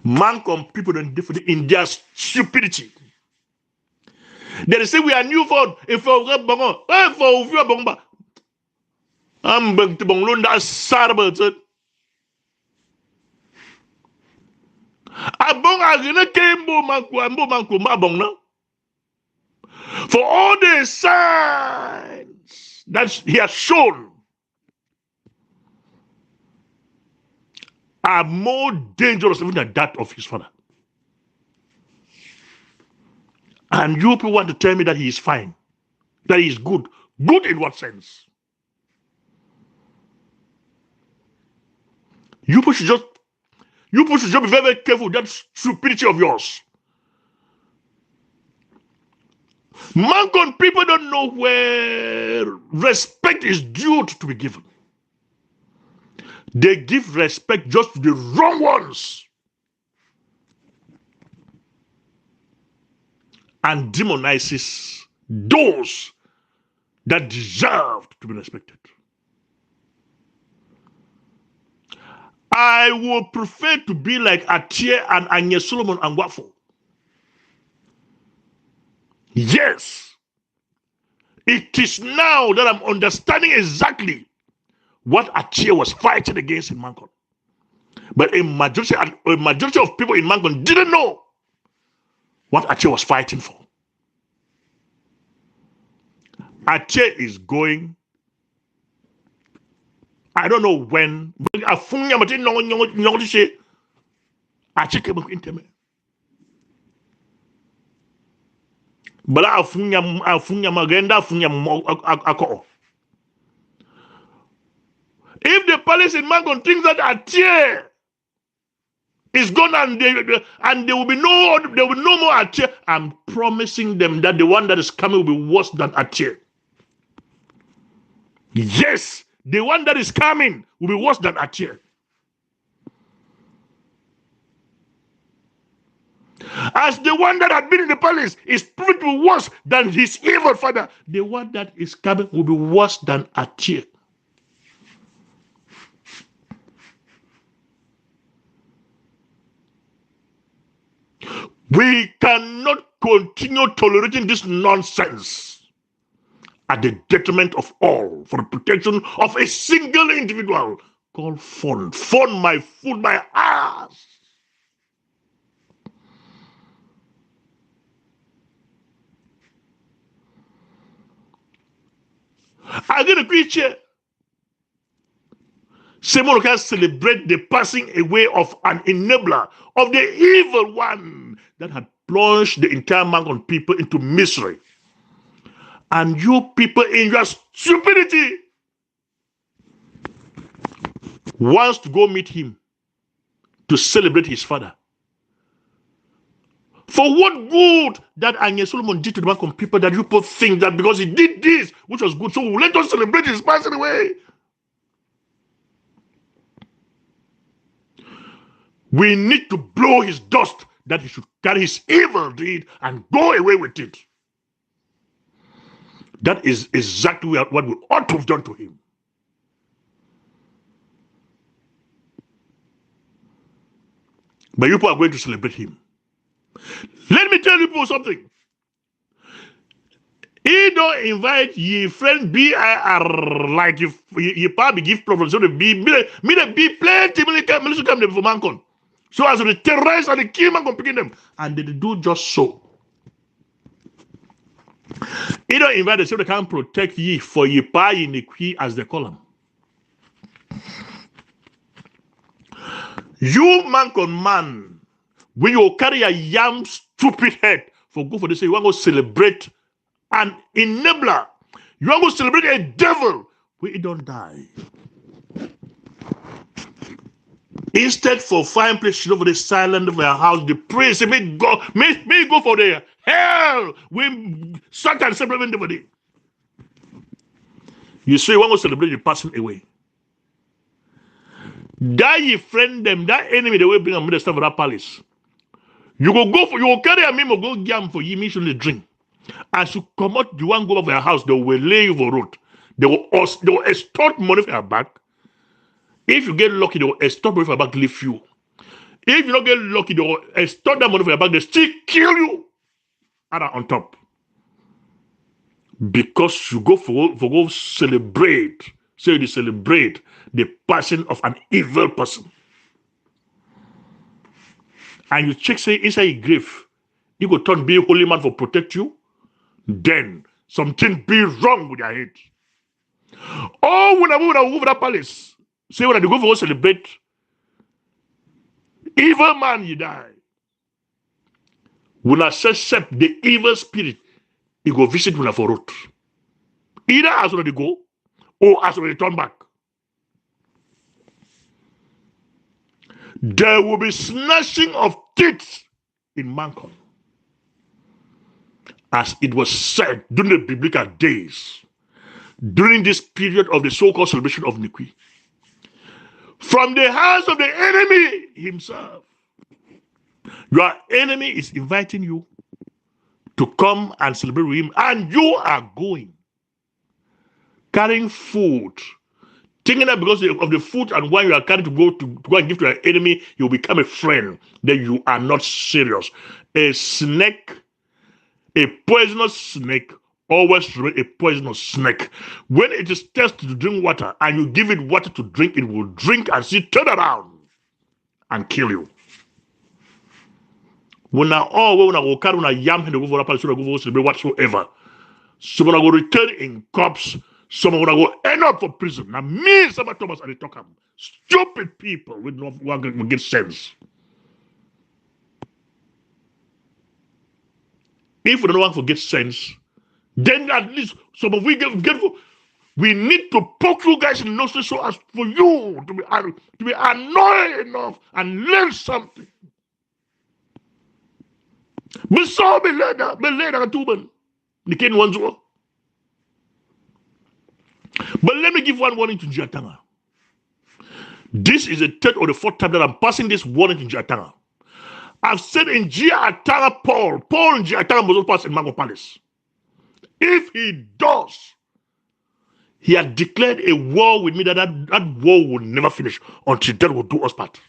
Mancon people don't differ in their stupidity. They say we are new for if for bongo, I'm back to Bonglunda Sarbert. For all the signs that he has shown are more dangerous even than that of his father. And you people want to tell me that he is fine, that he is good. Good in what sense? You people should just be very, very careful with that stupidity of yours. Mancon people don't know where respect is due to be given. They give respect just to the wrong ones and demonizes those that deserve to be respected. I would prefer to be like Atie and Anya Solomon and Wafo. Yes, it is now that I'm understanding exactly what Atie was fighting against in Mancon. But a majority of people in Mancon didn't know what Atie was fighting for. Atie is going, I don't know when. If the police in Mancon thinks that Atie is gone and there will be no more Atie, I'm promising them that the one that is coming will be worse than Atie. Yes, the one that is coming will be worse than Atie. As the one that had been in the palace is proved to be worse than his evil father, the one that is coming will be worse than Atie. We cannot continue tolerating this nonsense at the detriment of all for the protection of a single individual called Fon. Fon, my food, my ass. I get a creature. Someone can celebrate the passing away of an enabler of the evil one that had plunged the entire Mancon people into misery. And you people in your stupidity wants to go meet him to celebrate his father. For what good that Anya Solomon did to the Mancon people that you people think that because he did this, which was good, so let us celebrate his passing away? We need to blow his dust that he should carry his evil deed and go away with it. That is exactly what we ought to have done to him. But you people are going to celebrate him. Let me tell you people something. He don't invite your friend BIR like if you probably give problems. So the B plenty military come for Mancon. So as the terrorists and the kill Mancon picking them. And they do just so. He don't invite them so they can protect ye for ye pie in the key as they call them. You Mancon man, when you carry a yam stupid head for go for this, you want to celebrate an enabler. You want to celebrate a devil where he don't die. Instead for fine place over the silent of their house, the pray, say, may go for the hell. We suck and celebrate everybody. You say, one will celebrate the passing away. That you friend them, that enemy, they will bring them to the stuff of that palace. You will carry a memo, go jam for you, mission the drink. As you come out, you want to go over your house, they will lay you for road. They will extort money from your back. If you get lucky, they will extort money from your back, leave you. If you don't get lucky, they will extort that money from your back, they still kill you. And on top. Because you go for celebrate. So you celebrate the passing of an evil person. And you check, say, inside your grave, you go turn be a holy man for protect you. Then something be wrong with your head. Oh, when I move over that palace, say when I go for celebrate, evil man you die. When I accept the evil spirit, you go visit when I for road. Either as when they go, or as when they turn back. There will be snatching of teeth in Mankind. As it was said during the biblical days, during this period of the so-called celebration of Nikwi, from the hands of the enemy himself. Your enemy is inviting you to come and celebrate with him, and you are going, carrying food, thinking that because of the food and wine you are carrying to go and give to your enemy, you will become a friend. Then you are not serious. A snake, a poisonous snake, always a poisonous snake. When it is thirsty to drink water and you give it water to drink, it will drink and see turn around and kill you. When I go carry when I yam and go for a go celebrate whatsoever, some will go return in corpse, some will go end up for prison. Now me, some Thomas and they talk about stupid people with no one get sense. If we don't want to get sense, then at least some of we get we need to poke you guys in the nose so as for you to be annoyed enough and learn something. But so be later too, man. The king wants to. But let me give one warning to Jatanga. This is the third or the fourth time that I'm passing this warning to Jatanga. I've said in Jatanga, Paul and Jatanga must not pass in Mango Palace. If he does, he had declared a war with me that war will never finish until death will do us part.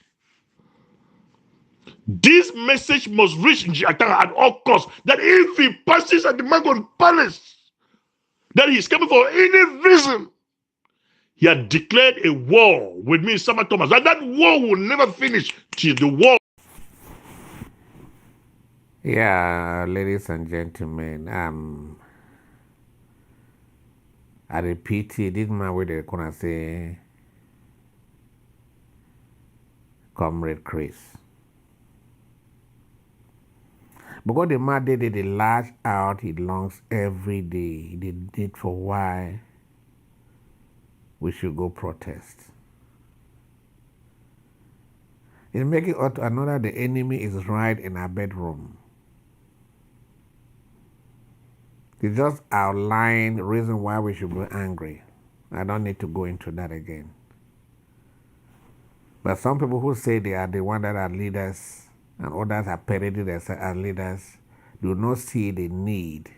This message must reach Jatanga at all costs, that if he passes at the Mango Palace, that he's coming for any reason, he had declared a war with me, Sama Thomas, and that war will never finish till the war. Yeah, ladies and gentlemen, I repeat it, this man where they're gonna say Comrade Chris. Because the man did the lash out his lungs every day. He did it for why we should go protest. It's making out another the enemy is right in our bedroom. He just outlined the reason why we should be angry. I don't need to go into that again. But some people who say they are the one that are leaders and others are paraded as leaders do not see the need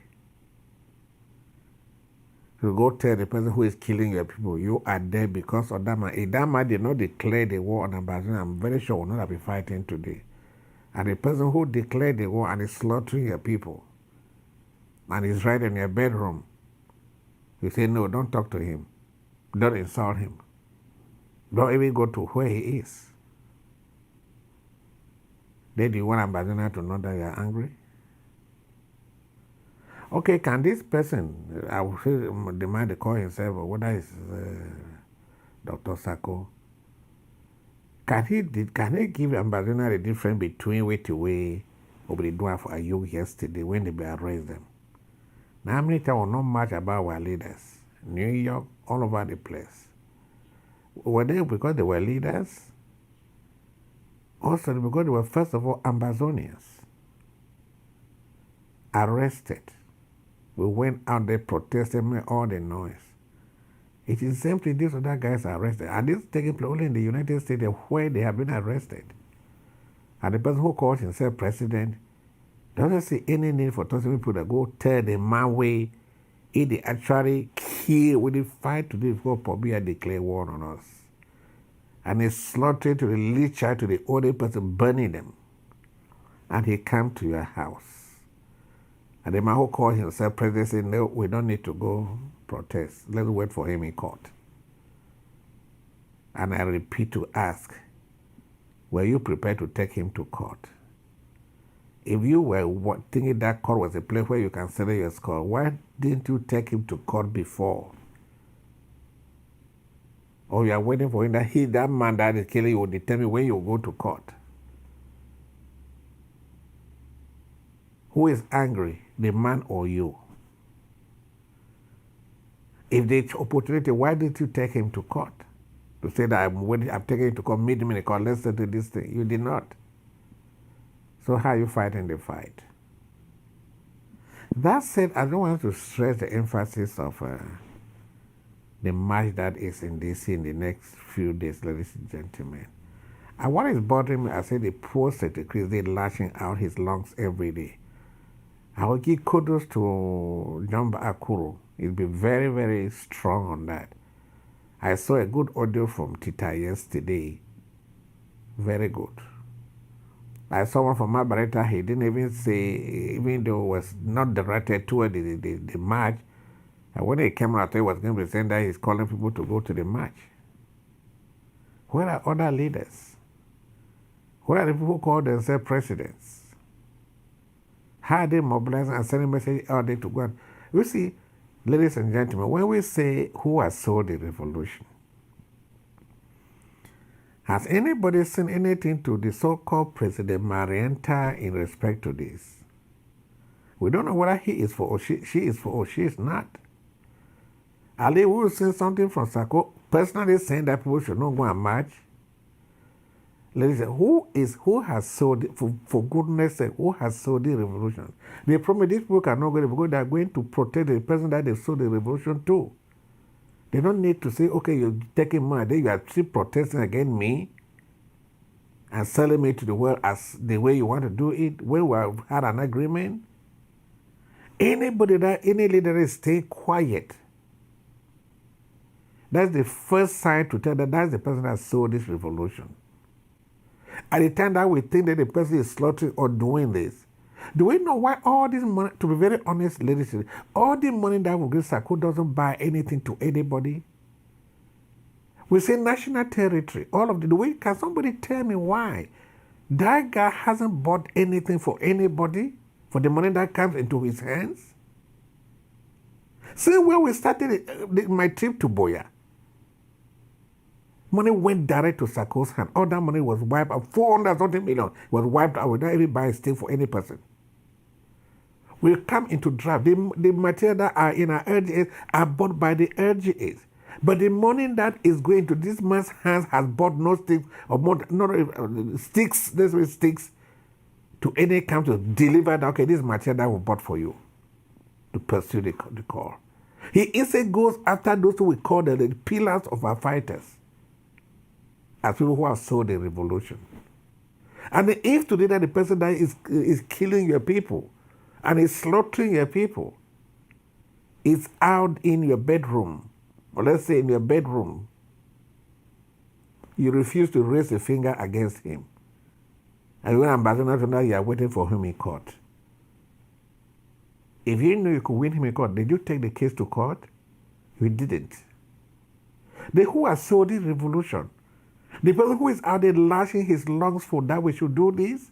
to go tell the person who is killing your people, you are there because of that man. If that man did not declare the war on Ambazonians, I'm very sure will not be fighting today. And the person who declared the war and is slaughtering your people and is right in your bedroom, you say, no, don't talk to him. Don't insult him. Don't even go to where he is. Then you want Ambazonians to know that you are angry? Okay, can this person, I will say the man to call himself, or whether it's Dr. Sako, can he give Ambazonians the difference between way to way or the doing for Ayuk yesterday when they arrest them? Now, how many times we know much about our leaders? New York, all over the place. Were they because they were leaders? Also, because they were, first of all, Ambazonians arrested. We went out there protesting, made all the noise. It is the same thing, these other guys are arrested. And this is taking place only in the United States where they have been arrested. And the person who calls himself president doesn't see any need for those people to go tell the man way if they actually kill, when they fight to before Pobia declare war on us. And he slaughtered to the least child, to the older person, burning them. And he came to your house. And the man who called himself president said, no, we don't need to go protest. Let's wait for him in court. And I repeat to ask, were you prepared to take him to court? If you were thinking that court was a place where you can settle your score, why didn't you take him to court before? Or you are waiting for him that man that is killing you will determine when you go to court? Who is angry, the man or you? If the opportunity, why did you take him to court? To say that I'm taking him to court, meet him in the court, let's settle this thing. You did not. So how are you fighting the fight? That said, I don't want to stress the emphasis of the march that is in DC in the next few days, ladies and gentlemen. And what is bothering me, I said the poor secretary is lashing out his lungs every day. I will give kudos to Jumba Akuru. He'll be very, very strong on that. I saw a good audio from Tita yesterday. Very good. I saw one from Marbareta. He didn't even say, even though it was not directed toward the march, and when he came out, he was going to present that he's calling people to go to the march. Where are other leaders? Where are the people who call themselves presidents? How are they mobilizing and sending messages out there to go? You see, ladies and gentlemen, when we say who has sold the revolution, has anybody seen anything to the so-called President Marienta in respect to this? We don't know whether he is for or she is for or she is not. Ali will say something from Sako personally saying that people should not go and march. Ladies, who has sold, for goodness sake, who has sold the revolution? They promise these people cannot go because they are going to protect the person that they sold the revolution to. They don't need to say, okay, you're taking money, then you are still protesting against me and selling me to the world as the way you want to do it, when we have had an agreement. Any leader is stay quiet. That's the first sign to tell that that's the person that sold this revolution. At the time that we think that the person is slaughtering or doing this, do we know why all this money, to be very honest, ladies, all the money that we give Sako doesn't buy anything to anybody? We say national territory, all of the, can somebody tell me why that guy hasn't bought anything for anybody for the money that comes into his hands? See, when we started my trip to Boya, money went direct to Sako's hand. All that money was wiped out. 400 something million was wiped out without even buying still for any person. We come into draft. The material that are in our RGAs are bought by the RGAs. But the money that is going to this man's hands has bought no sticks or sticks, sticks to any camp to deliver that, okay, this material that we bought for you to pursue the call. He instead goes after those who we call the pillars of our fighters, as people who have sold the revolution. And if today that the person that is killing your people and is slaughtering your people is out in your bedroom, or let's say in your bedroom, you refuse to raise a finger against him. And when Ambazonians now you are waiting for him in court. If you knew you could win him in court, did you take the case to court? You didn't. The who has sold this revolution, the person who is out there lashing his lungs for that we should do this,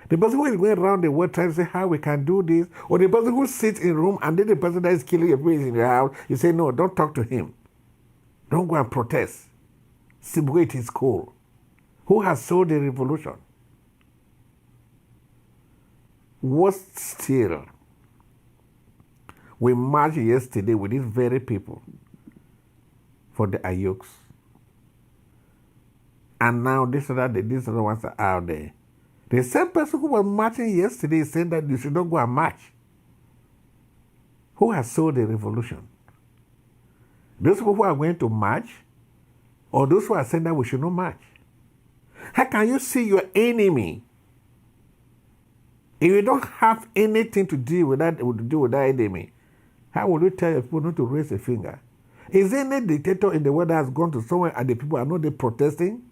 the person who is going around the world trying to say how we can do this, or the person who sits in a room and then the person that is killing your people in your house, you say, no, don't talk to him. Don't go and protest. Subjugate his cool. Who has sold the revolution? Worse still, we marched yesterday with these very people for the Ayuks. And now these other ones are out there. The same person who was marching yesterday is saying that you should not go and march. Who has sold the revolution? Those people who are going to march, or those who are saying that we should not march? How can you see your enemy if you don't have anything to do with that enemy? How will you tell your people not to raise a finger? Is there any dictator in the world that has gone to somewhere and the people are not there protesting?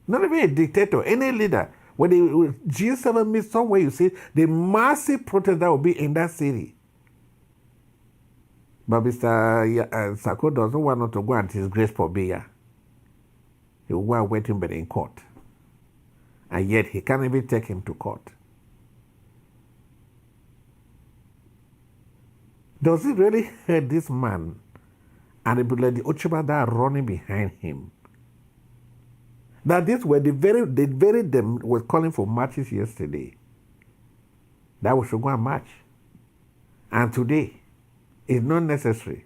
Not even a dictator, any leader. When the G7 meets somewhere, you see the massive protest that will be in that city. But Mr. Sako doesn't want to go and disgrace Pobia. He will go and wait him in court. And yet he can't even take him to court. Does it really hurt this man and the Ochima that are running behind him? That these were the very them was calling for marches yesterday. That we should go and march. And today, it's not necessary.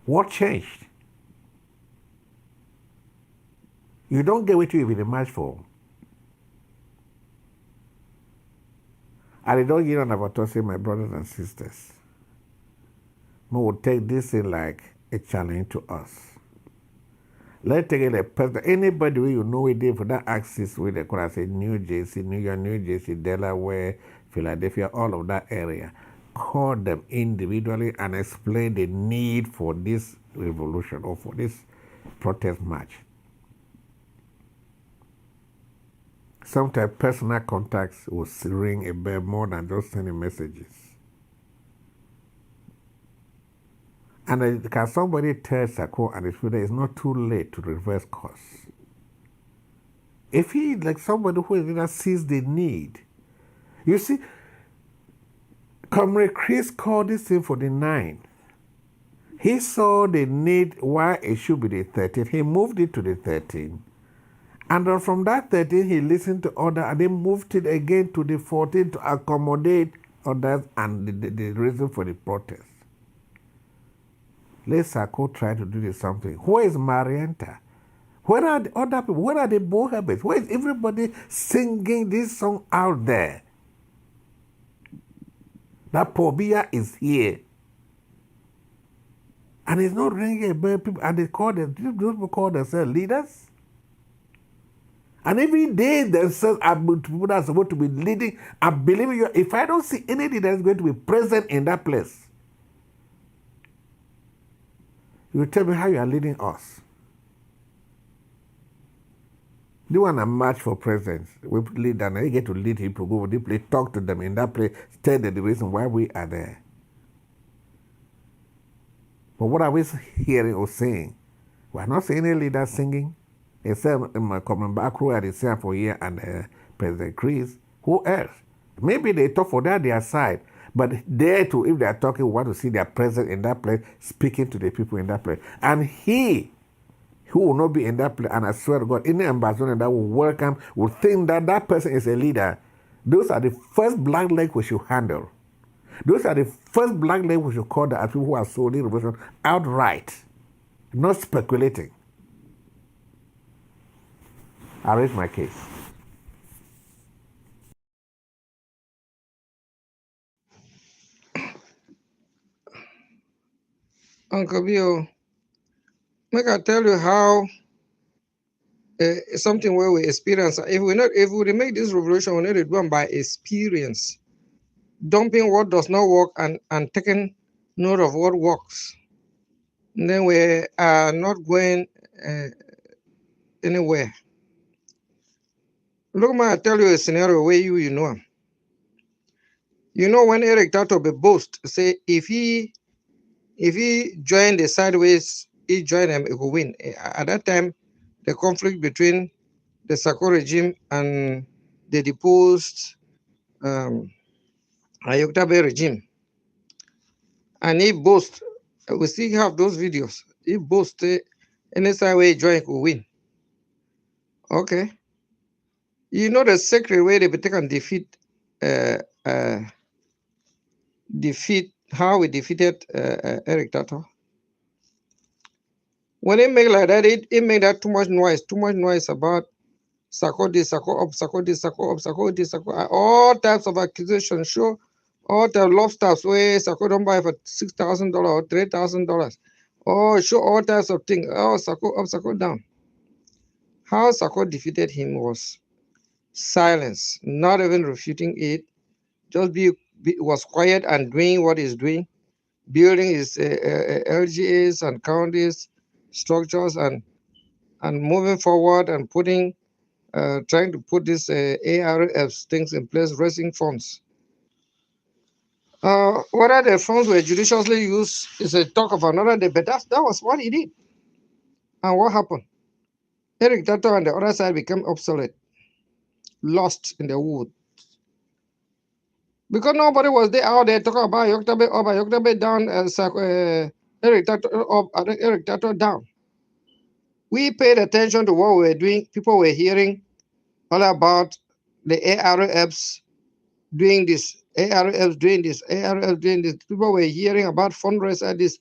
What changed? You don't get what you even march for. I don't get on about say, my brothers and sisters. We will take this thing like a challenge to us. Let's take it a person. Anybody who you know it for that axis with the could say New Jersey, New York, New Jersey, Delaware, Philadelphia, all of that area. Call them individually and explain the need for this revolution or for this protest march. Sometimes personal contacts will ring a bell more than just sending messages. And can somebody tell Sako and his people it's not too late to reverse course? If he, like somebody who sees the need. You see, Comrade Chris called this thing for the 9th. He saw the need why it should be the 13th. He moved it to the 13th. And then from that 13th, he listened to others and then moved it again to the 14th to accommodate others and the reason for the protest. Let Sako try to do this something. Where is Marianta? Where are the other people? Where are the Bohabits? Where is everybody singing this song out there? That Pobia is here. And it's not ringing a bell. People, and those people call themselves leaders. And every day themselves are people that are supposed to be leading. I believe you. If I don't see any leader that's going to be present in that place, you tell me how you are leading us. You want to march for president. We lead and you get to lead people, go to the place, talk to them in that place, tell them the reason why we are there. But what are we hearing or saying? We are not seeing any leader singing. Except in my coming back row at the same for here and President Chris. Who else? Maybe they talk for that their side. But there too, if they are talking, we want to see their presence in that place, speaking to the people in that place. And he who will not be in that place, and I swear to God, any Ambazonian that will welcome, will think that that person is a leader. Those are the first black leg we should handle. Those are the first black leg we should call the people who are sold the revolution outright, not speculating. I raise my case. Uncle Bill, make I tell you how something where we experience. If we make this revolution, we need to do it by experience, dumping what does not work and taking note of what works. And then we are not going anywhere. Look, man, I tell you a scenario where you know. You know when Eric Tato be boast say if he join the sideways, he join them, he will win. At that time, the conflict between the Sako regime and the deposed Ayoktabe regime. And he boast, we still have those videos. He boast any sideway he join, he will win. Okay. You know the secret way they can defeat how we defeated Eric Tato. When it make like that, it make that too much noise about Sako this, Sako up, Sako this, Sako up, Sako this, Sako. All types of accusations show all the lobsters where Sako don't buy for $6,000 or $3,000. Oh, show all types of things. Oh, Sako up, Sako down. How Sako defeated him was silence, not even refuting it. Just was quiet and doing what he's doing, building his LGAs and counties structures and moving forward and putting trying to put this ARF things in place, raising funds. Whether the funds were judiciously used is a talk of another day, but that was what he did. And what happened? Eric Tato on the other side became obsolete, lost in the wood. Because nobody was there out there talking about Yoktabe up, Yoktabe down, Eric Tato down. We paid attention to what we were doing. People were hearing all about the ARFs doing this, ARFs doing this, ARFs doing this. People were hearing about fundraiser, this,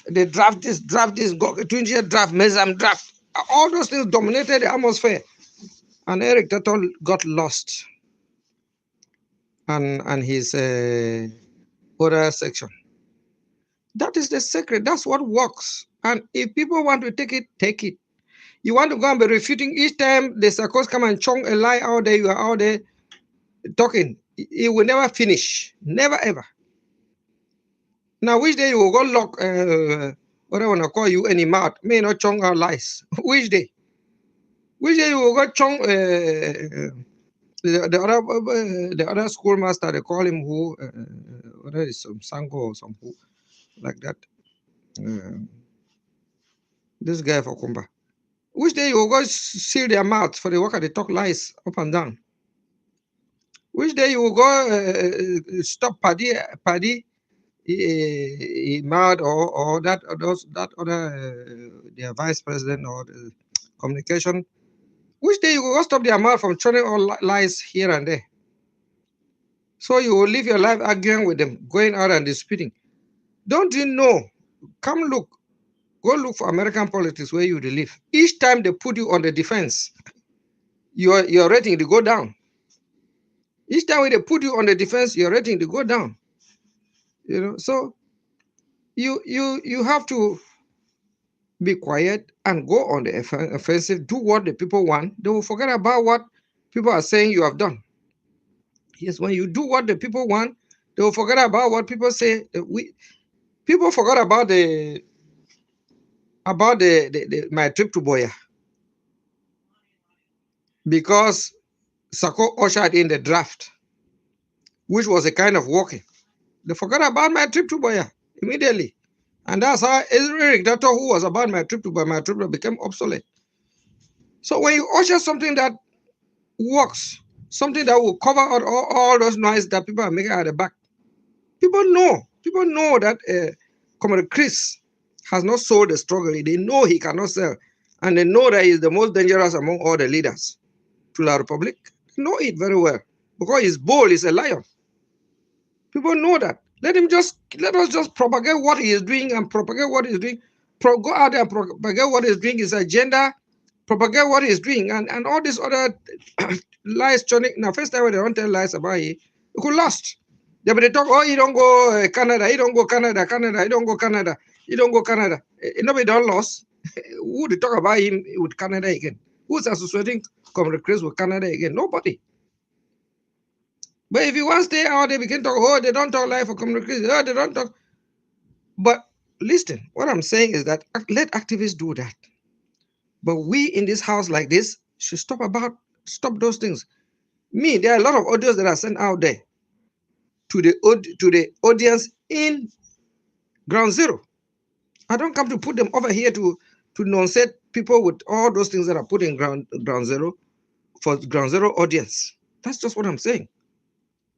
they draft this, twin-year draft, Mesam draft. All those things dominated the atmosphere. And Eric Tato got lost. And his other section. That is the secret. That's what works. And if people want to take it, take it. You want to go and be refuting each time the Sarkos come and chong a lie out there, you are out there talking. It will never finish. Never ever. Now, which day you will go lock, what I want to call you, any mouth, may not chong our lies. Which day? Which day you will go chong, the other schoolmaster, they call him who, whether it's some Sango or some who, like that. This guy for Kumba. Which day you will go seal their mouths for the worker, they talk lies up and down. Which day you will go stop Paddy mad or that other their vice president or the communication. Which day you will go stop their mouth from turning all lies here and there. So you will live your life arguing with them, going out and disputing. Don't you know? Come look. Go look for American politics where you live. Each time they put you on the defense, your rating to go down. Each time they put you on the defense, your rating to go down. You know, so you have to be quiet and go on the offensive. Do what the people want. They will forget about what people are saying you have done. Yes, when you do what the people want, they will forget about what people say. People forgot about my trip to Boya because Sako ushered in the draft, which was a kind of walking. They forgot about my trip to Boya immediately. And that's how Eric Dato, who was about my trip to Boya, my trip became obsolete. So when you usher something that works, something that will cover out all those noise that people are making at the back, people know that Comrade Chris has not sold the struggle. They know he cannot sell. And they know that he's the most dangerous among all the leaders to La Republic. They know it very well. Because his bull is a lion. People know that. Let us just propagate what he is doing and propagate what he's doing. Go out there and propagate what he's doing, his agenda, propagate what he's doing, and all these other lies. Now, first time when they don't tell lies about it, you could lost. They talk, oh, you don't go Canada, you don't go Canada, you don't go Canada, you don't go Canada. Nobody don't lost. Who would talk about him with Canada again? Who's associating Comrade Chris with Canada again? Nobody. But if you want to stay out, they begin to talk, oh, they don't talk life for Comrade Chris, oh, they don't talk. But listen, what I'm saying is that let activists do that. But we in this house like this should stop those things. There are a lot of audios that are sent out there to the audience in Ground Zero. I don't come to put them over here to nonsense people with all those things that are put in Ground Zero for Ground Zero audience. That's just what I'm saying.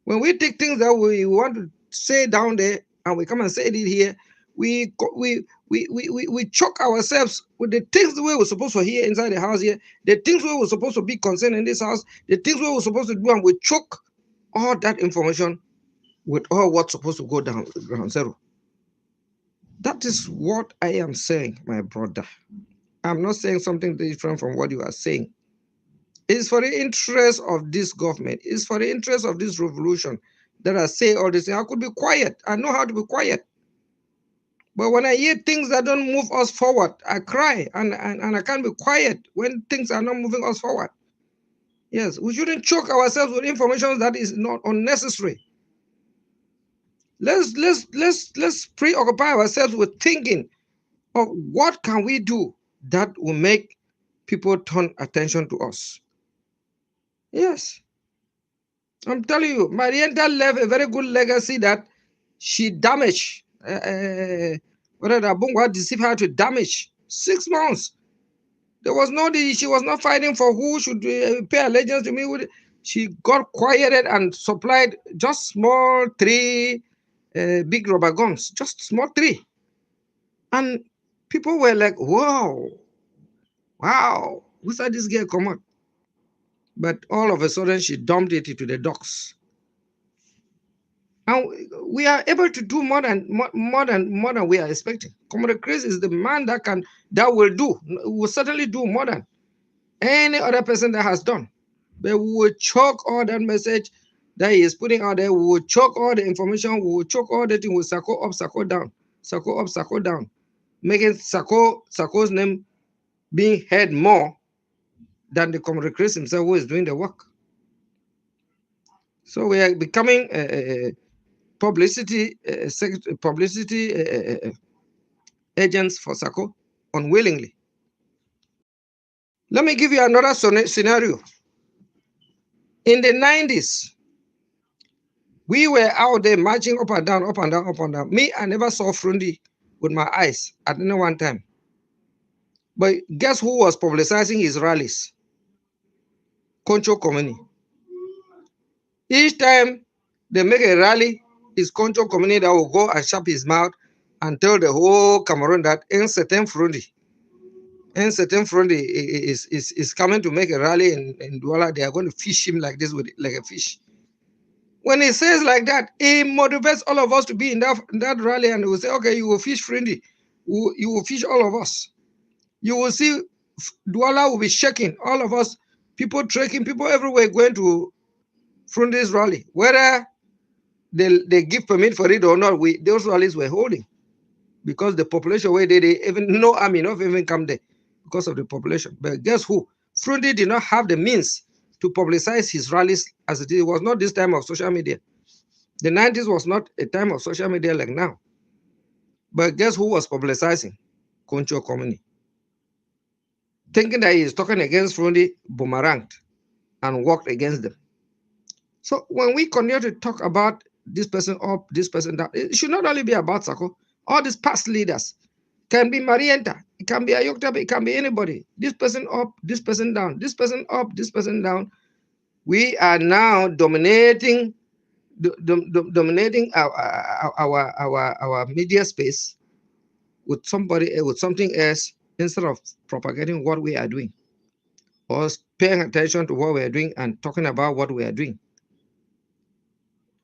When we take things that we want to say down there and we come and say it here, we choke ourselves with the things the way we're supposed to hear inside the house here, the things where we're supposed to be concerned in this house, the things where we're supposed to do, and we choke all that information with all what's supposed to go down Ground Zero. That is what I am saying, my brother. I'm not saying something different from what you are saying. It's for the interest of this government. It's for the interest of this revolution that I say all this. I could be quiet. I know how to be quiet. But when I hear things that don't move us forward, I cry and I can't be quiet when things are not moving us forward. Yes, we shouldn't choke ourselves with information that is not unnecessary. Let's preoccupy ourselves with thinking of what can we do that will make people turn attention to us. Yes. I'm telling you, Marietta left a very good legacy that she damaged. Whether the Bungwa deceived her to damage 6 months. There was she was not fighting for who should pay allegiance to me. She got quieted and supplied just small 3 big rubber guns, just small 3. And people were like, wow, who's that this girl come out? But all of a sudden she dumped it into the docks. And we are able to do more than we are expecting. Comrade Chris is the man that will certainly do more than any other person that has done. But we will choke all that message that he is putting out there. We will choke all the information. We will choke all the thing. We will Sako up, Sako down, Sako up, Sako down, making Sako's name being heard more than the Comrade Chris himself who is doing the work. So we are becoming publicity agents for Sako unwillingly. Let me give you another scenario. In the 90s, we were out there marching up and down, up and down, up and down. Me, I never saw Frundi with my eyes at any one time. But guess who was publicizing his rallies? Concho Comini. Each time they make a rally, it's Concho Comini that will go and shut his mouth and tell the whole Cameroon that certain Frundi is coming to make a rally in Douala. They are going to fish him like this, like a fish. When he says like that, he motivates all of us to be in that rally, and he will say, okay, you will fish Frundi. You will fish all of us. You will see Douala will be shaking. All of us, people trekking, people everywhere going to Frundi's rally. Whether they give permit for it or not, those rallies were holding. Because the population where they even no army, not even come there because of the population. But guess who? Frundi did not have the means to publicize his rallies as it is. It was not this time of social media. The 90s was not a time of social media like now. But guess who was publicizing? Concho Comini. Thinking that he is talking against Frundi, boomeranged and worked against them. So when we continue to talk about this person up, this person down, it should not only be about Sako. All these past leaders can be Marienta, it can be Ayoktabe, it can be anybody. This person up, this person down, this person up, this person down. We are now dominating our media space with something else instead of propagating what we are doing or paying attention to what we are doing and talking about what we are doing.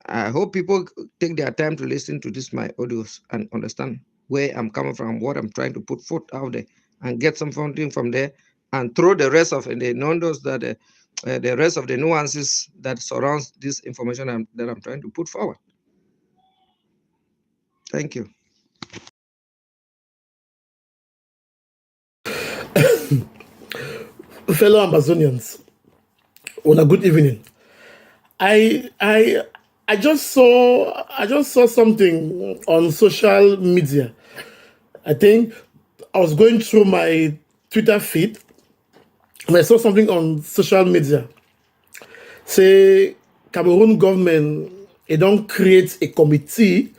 I hope people take their time to listen to my audios and understand where I'm coming from, what I'm trying to put forth out there, and get something from there, and throw the rest of the non-dos that the rest of the nuances that surrounds this information that I'm trying to put forward. Thank you. Fellow Ambazonians, on a good evening. I just saw something on social media. I think I was going through my Twitter feed and I saw something on social media. Say Cameroon government, they don't create a committee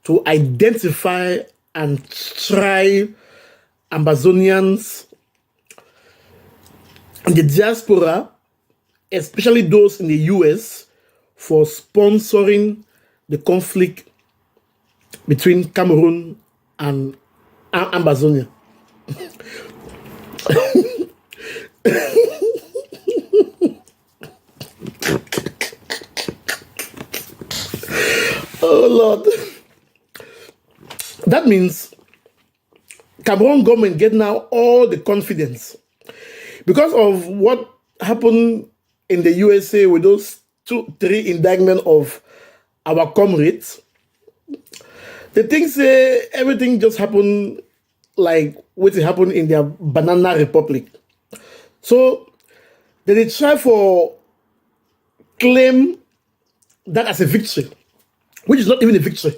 to identify and try Ambazonians in the diaspora, especially those in the US, for sponsoring the conflict between Cameroon and Ambazonia. Oh Lord. That means Cameroon government get now all the confidence because of what happened in the USA with those 2-3 indictments of our comrades. They think say everything just happened like what happened in their banana republic. So they try for claim that as a victory, which is not even a victory.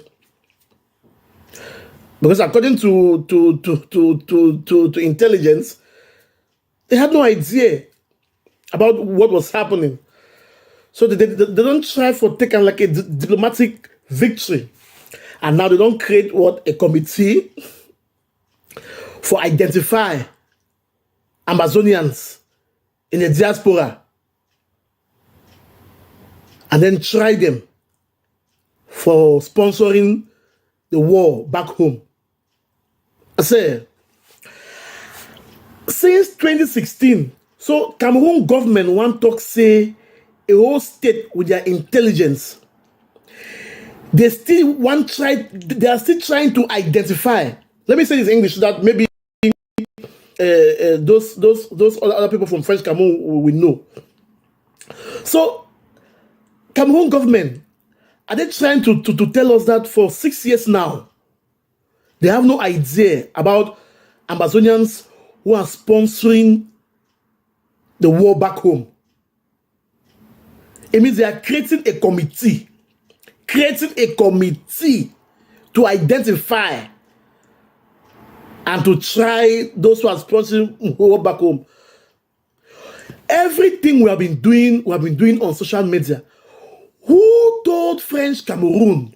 Because according to intelligence, they had no idea about what was happening. So they don't try for taking like a diplomatic victory. And now they don't create what a committee for identify Ambazonians in the diaspora and then try them for sponsoring the war back home. I say, since 2016, so Cameroon government want to say a whole state with their intelligence. They are still trying to identify. Let me say this in English so that maybe those other people from French Cameroon will know. So, Cameroon government, are they trying to tell us that for 6 years now, they have no idea about Ambazonians who are sponsoring the war back home? It means they are creating a committee to identify and to try those who are sponsoring war back home. Everything we have been doing on social media. Who told French Cameroon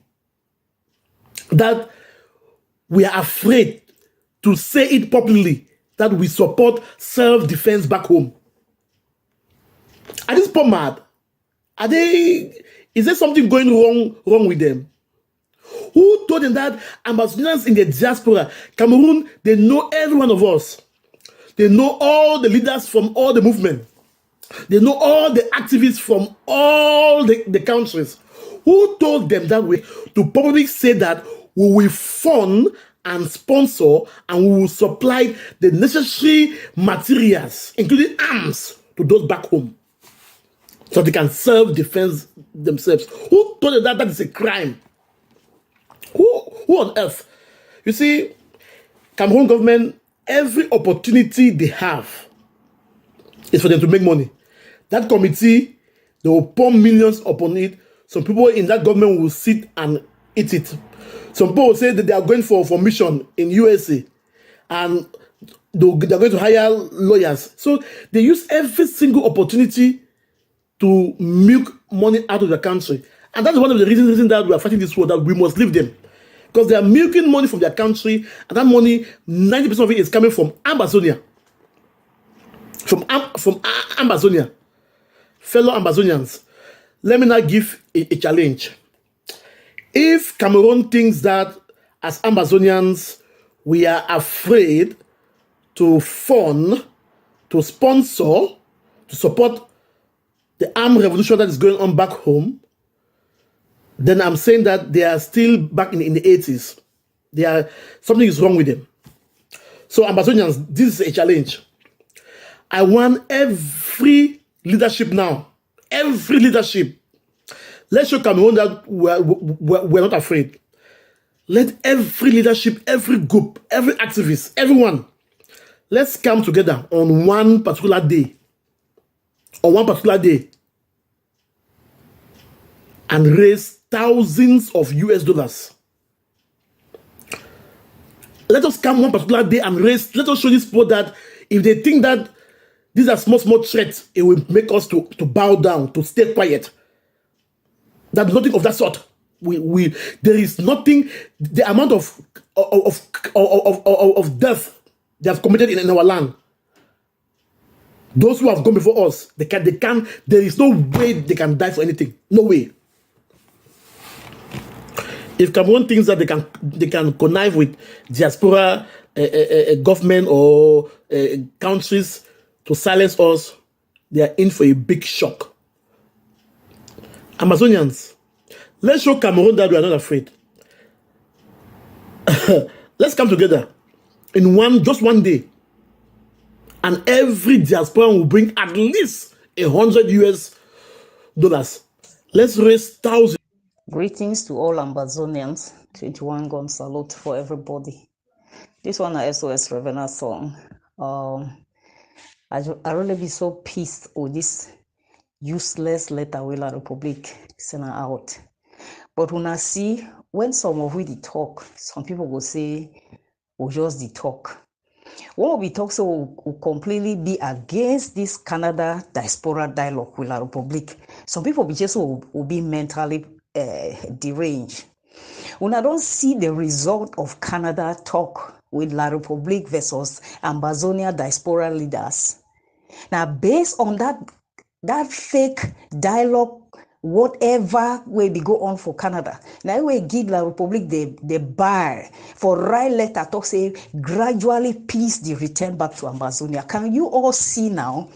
that we are afraid to say it publicly that we support self-defense back home? Are these people mad? Is there something going wrong with them? Who told them that Ambazonians in the diaspora, Cameroon, they know every one of us. They know all the leaders from all the movements. They know all the activists from all the countries. Who told them that way to publicly say that we will fund and sponsor and we will supply the necessary materials, including arms, to those back home so they can self-defense themselves? Who told them that that is a crime? Who on earth? You see, Cameroon government, every opportunity they have is for them to make money. That committee, they will pour millions upon it. Some people in that government will sit and eat it. Some people will say that they are going for mission in USA and they're going to hire lawyers. So they use every single opportunity to milk money out of the country. And that's one of the reasons that we are fighting this war, that we must leave them. Because they are milking money from their country, and that money, 90% of it is coming from Ambazonia. From Ambazonia. Fellow Ambazonians, let me now give a challenge. If Cameroon thinks that as Ambazonians, we are afraid to fund, to sponsor, to support the armed revolution that is going on back home, then I'm saying that they are still back in the 80s. Something is wrong with them. So Ambazonians, this is a challenge. I want every leadership now, every leadership, let's show Cameroon that we're not afraid. Let every leadership, every group, every activist, everyone, let's come together on one particular day. And raise thousands of US dollars. Let us come one particular day and let us show these people that if they think that these are small threats, it will make us to bow down, to stay quiet. There's nothing of that sort. There is nothing, the amount of death they have committed in our land. Those who have gone before us, there is no way they can die for anything. No way. If Cameroon thinks that they can connive with diaspora government or countries to silence us, they are in for a big shock. Ambazonians, let's show Cameroon that we are not afraid. let's come together in just one day, and every diaspora will bring at least $100. Let's raise thousands. Greetings to all Ambazonians. 21 gun salute for everybody. This one is SOS Ravenna song. I really be so pissed with this useless letter we La Republic send out. But when I see when some of we talk, some people will say we just the talk. When we talk, so will completely be against this Canada diaspora dialogue with La Republic. Some people will be mentally deranged. When I don't see the result of Canada talk with La Republique versus Ambazonia diaspora leaders. Now, based on that fake dialogue, whatever way they go on for Canada, now we give La Republique the bar for right letter talk say gradually peace the return back to Ambazonia. Can you all see now?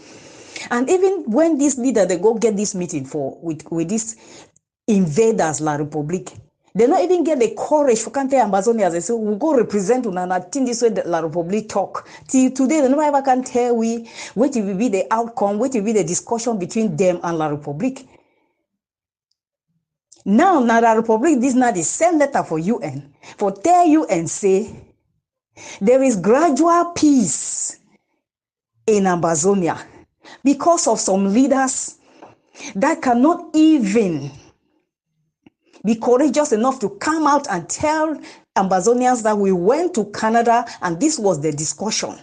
And even when this leader they go get this meeting with these invaders La Republique, they not even get the courage for Kante Ambazonians. They say we'll go represent Unana. Think this way that La Republique talk. Till today, they never ever can tell what will be the outcome, what will be the discussion between them and La Republique. Now La Republique, this now the same letter for UN. For tell UN say there is gradual peace in Ambazonia because of some leaders that cannot even be courageous enough to come out and tell Ambazonians that we went to Canada and this was the discussion.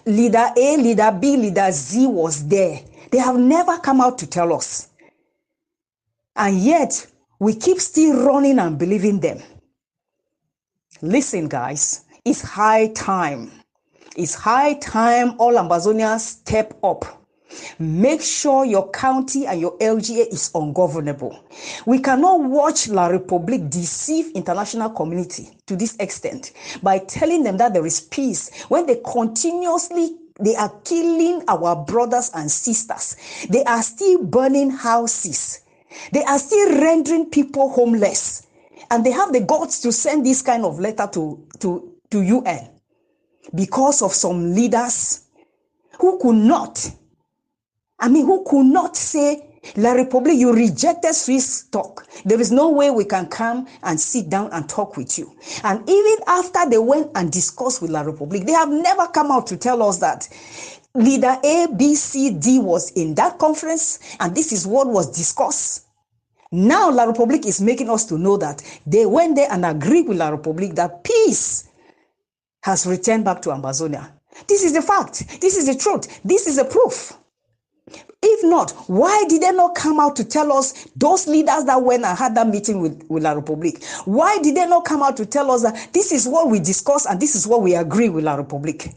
Leader A, Leader B, Leader Z was there. They have never come out to tell us. And yet, we keep still running and believing them. Listen, guys, it's high time. It's high time all Ambazonians step up. Make sure your county and your LGA is ungovernable. We cannot watch La Republique deceive international community to this extent by telling them that there is peace when they are killing our brothers and sisters. They are still burning houses. They are still rendering people homeless. And they have the guts to send this kind of letter to UN because of some leaders who could not say, La Republique, you rejected Swiss talk. There is no way we can come and sit down and talk with you. And even after they went and discussed with La Republique, they have never come out to tell us that Leader A, B, C, D was in that conference, and this is what was discussed. Now La Republique is making us to know that they went there and agreed with La Republique that peace has returned back to Ambazonia. This is the fact. This is the truth. This is the proof. If not, why did they not come out to tell us, those leaders that went and had that meeting with La Republique? Why did they not come out to tell us that this is what we discussed and this is what we agree with La Republique?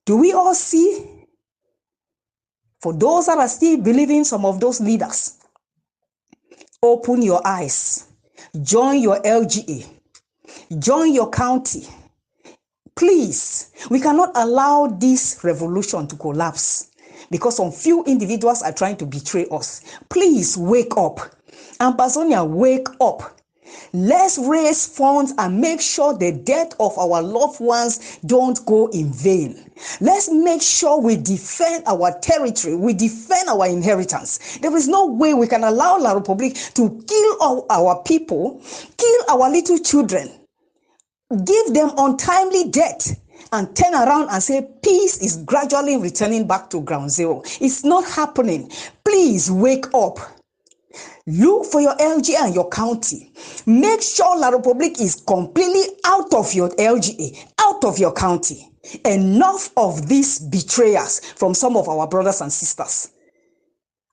Do we all see? For those that are still believing some of those leaders, open your eyes. Join your LGA. Join your county. Please, we cannot allow this revolution to collapse because some few individuals are trying to betray us. Please wake up. Ambazonia, wake up. Let's raise funds and make sure the death of our loved ones don't go in vain. Let's make sure we defend our territory. We defend our inheritance. There is no way we can allow La Republique to kill all our people, kill our little children, give them untimely death, and turn around and say peace is gradually returning back to ground zero. It's not happening. Please wake up. Look for your LGA and your county. Make sure La Republique is completely out of your LGA, out of your county. Enough of these betrayers from some of our brothers and sisters.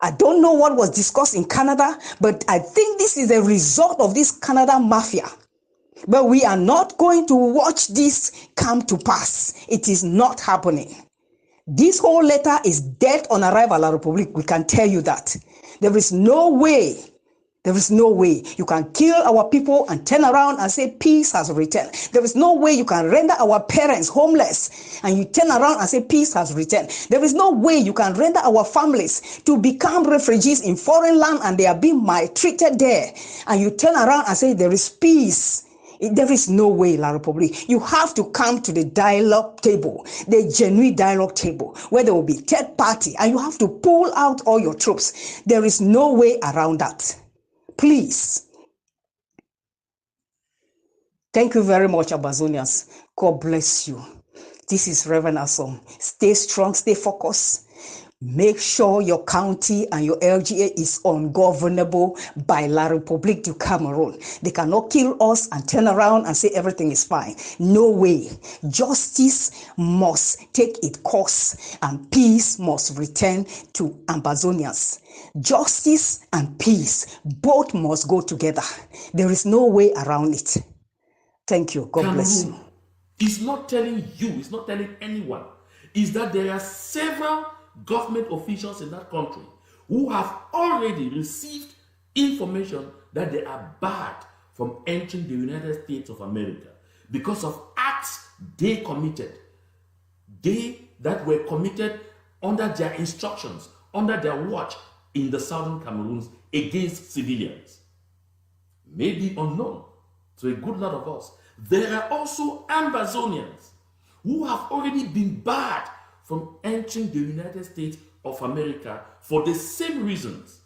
I don't know what was discussed in Canada, but I think this is a result of this Canada mafia. But we are not going to watch this come to pass. It is not happening. This whole letter is dead on arrival, La Republique. We can tell you that. There is no way you can kill our people and turn around and say peace has returned. There is no way you can render our parents homeless and you turn around and say peace has returned. There is no way you can render our families to become refugees in foreign land and they are being maltreated there and you turn around and say there is peace There is no way, La Republique. You have to come to the dialogue table, the genuine dialogue table, where there will be third party, and you have to pull out all your troops. There is no way around that. Please. Thank you very much, Ambazonians. God bless you. This is Reverend Asom. Stay strong, stay focused. Make sure your county and your LGA is ungovernable by La République du Cameroon. They cannot kill us and turn around and say everything is fine. No way. Justice must take its course and peace must return to Ambazonians. Justice and peace both must go together. There is no way around it. Thank you. God bless you. It's not telling you, it's not telling anyone, is that there are several government officials in that country who have already received information that they are barred from entering the United States of America because of acts they committed. They that were committed under their instructions, under their watch in the southern Cameroons against civilians. Maybe unknown to a good lot of us. There are also Ambazonians who have already been barred from entering the United States of America for the same reasons.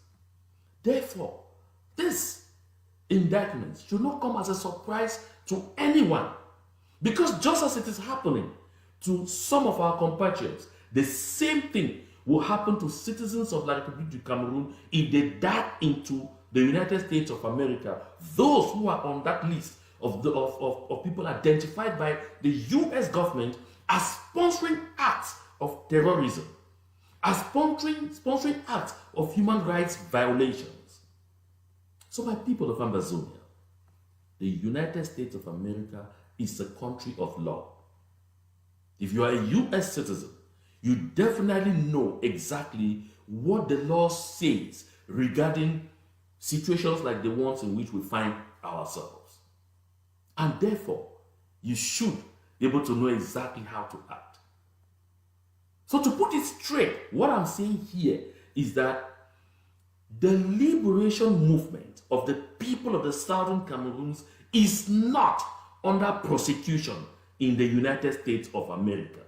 Therefore, this indictment should not come as a surprise to anyone, because just as it is happening to some of our compatriots, the same thing will happen to citizens of La République du Cameroon if they dart into the United States of America. Those who are on that list of people identified by the US government as sponsoring acts of terrorism, as sponsoring acts of human rights violations. So my people of Ambazonia, the United States of America is a country of law. If you are a US citizen, you definitely know exactly what the law says regarding situations like the ones in which we find ourselves. And therefore, you should be able to know exactly how to act. So to put it straight, what I'm saying here is that the liberation movement of the people of the southern Cameroons is not under prosecution in the United States of America.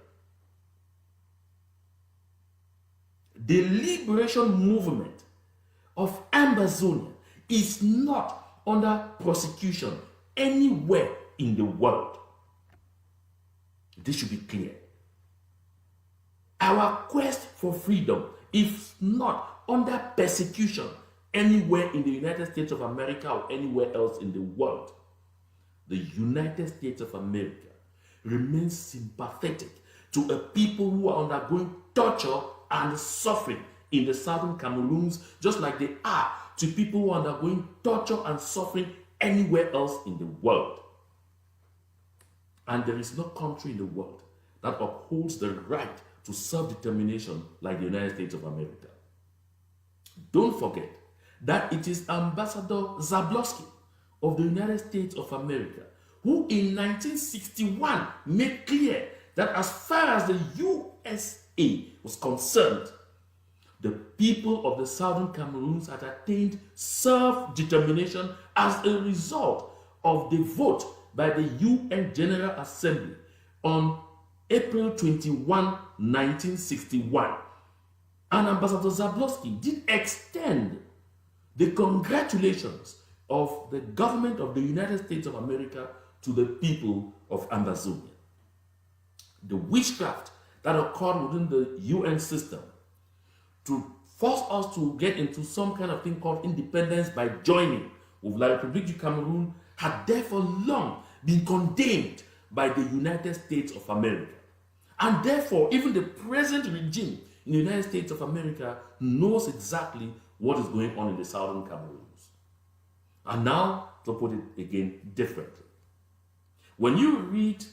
The liberation movement of Ambazonia is not under prosecution anywhere in the world. This should be clear. Our quest for freedom is not under persecution anywhere in the United States of America or anywhere else in the world. The United States of America remains sympathetic to a people who are undergoing torture and suffering in the southern Cameroons, just like they are to people who are undergoing torture and suffering anywhere else in the world. And there is no country in the world that upholds the right to self-determination like the United States of America. Don't forget that it is Ambassador Zablocki of the United States of America who in 1961 made clear that as far as the USA was concerned, the people of the southern Cameroons had attained self-determination as a result of the vote by the UN General Assembly on April 21, 1961. And Ambassador Zablocki did extend the congratulations of the government of the United States of America to the people of Ambazonia. The witchcraft that occurred within the UN system to force us to get into some kind of thing called independence by joining with La République du Cameroon had therefore long been condemned by the United States of America. And therefore, even the present regime in the United States of America knows exactly what is going on in the southern Cameroons. And now, to put it again differently, when you read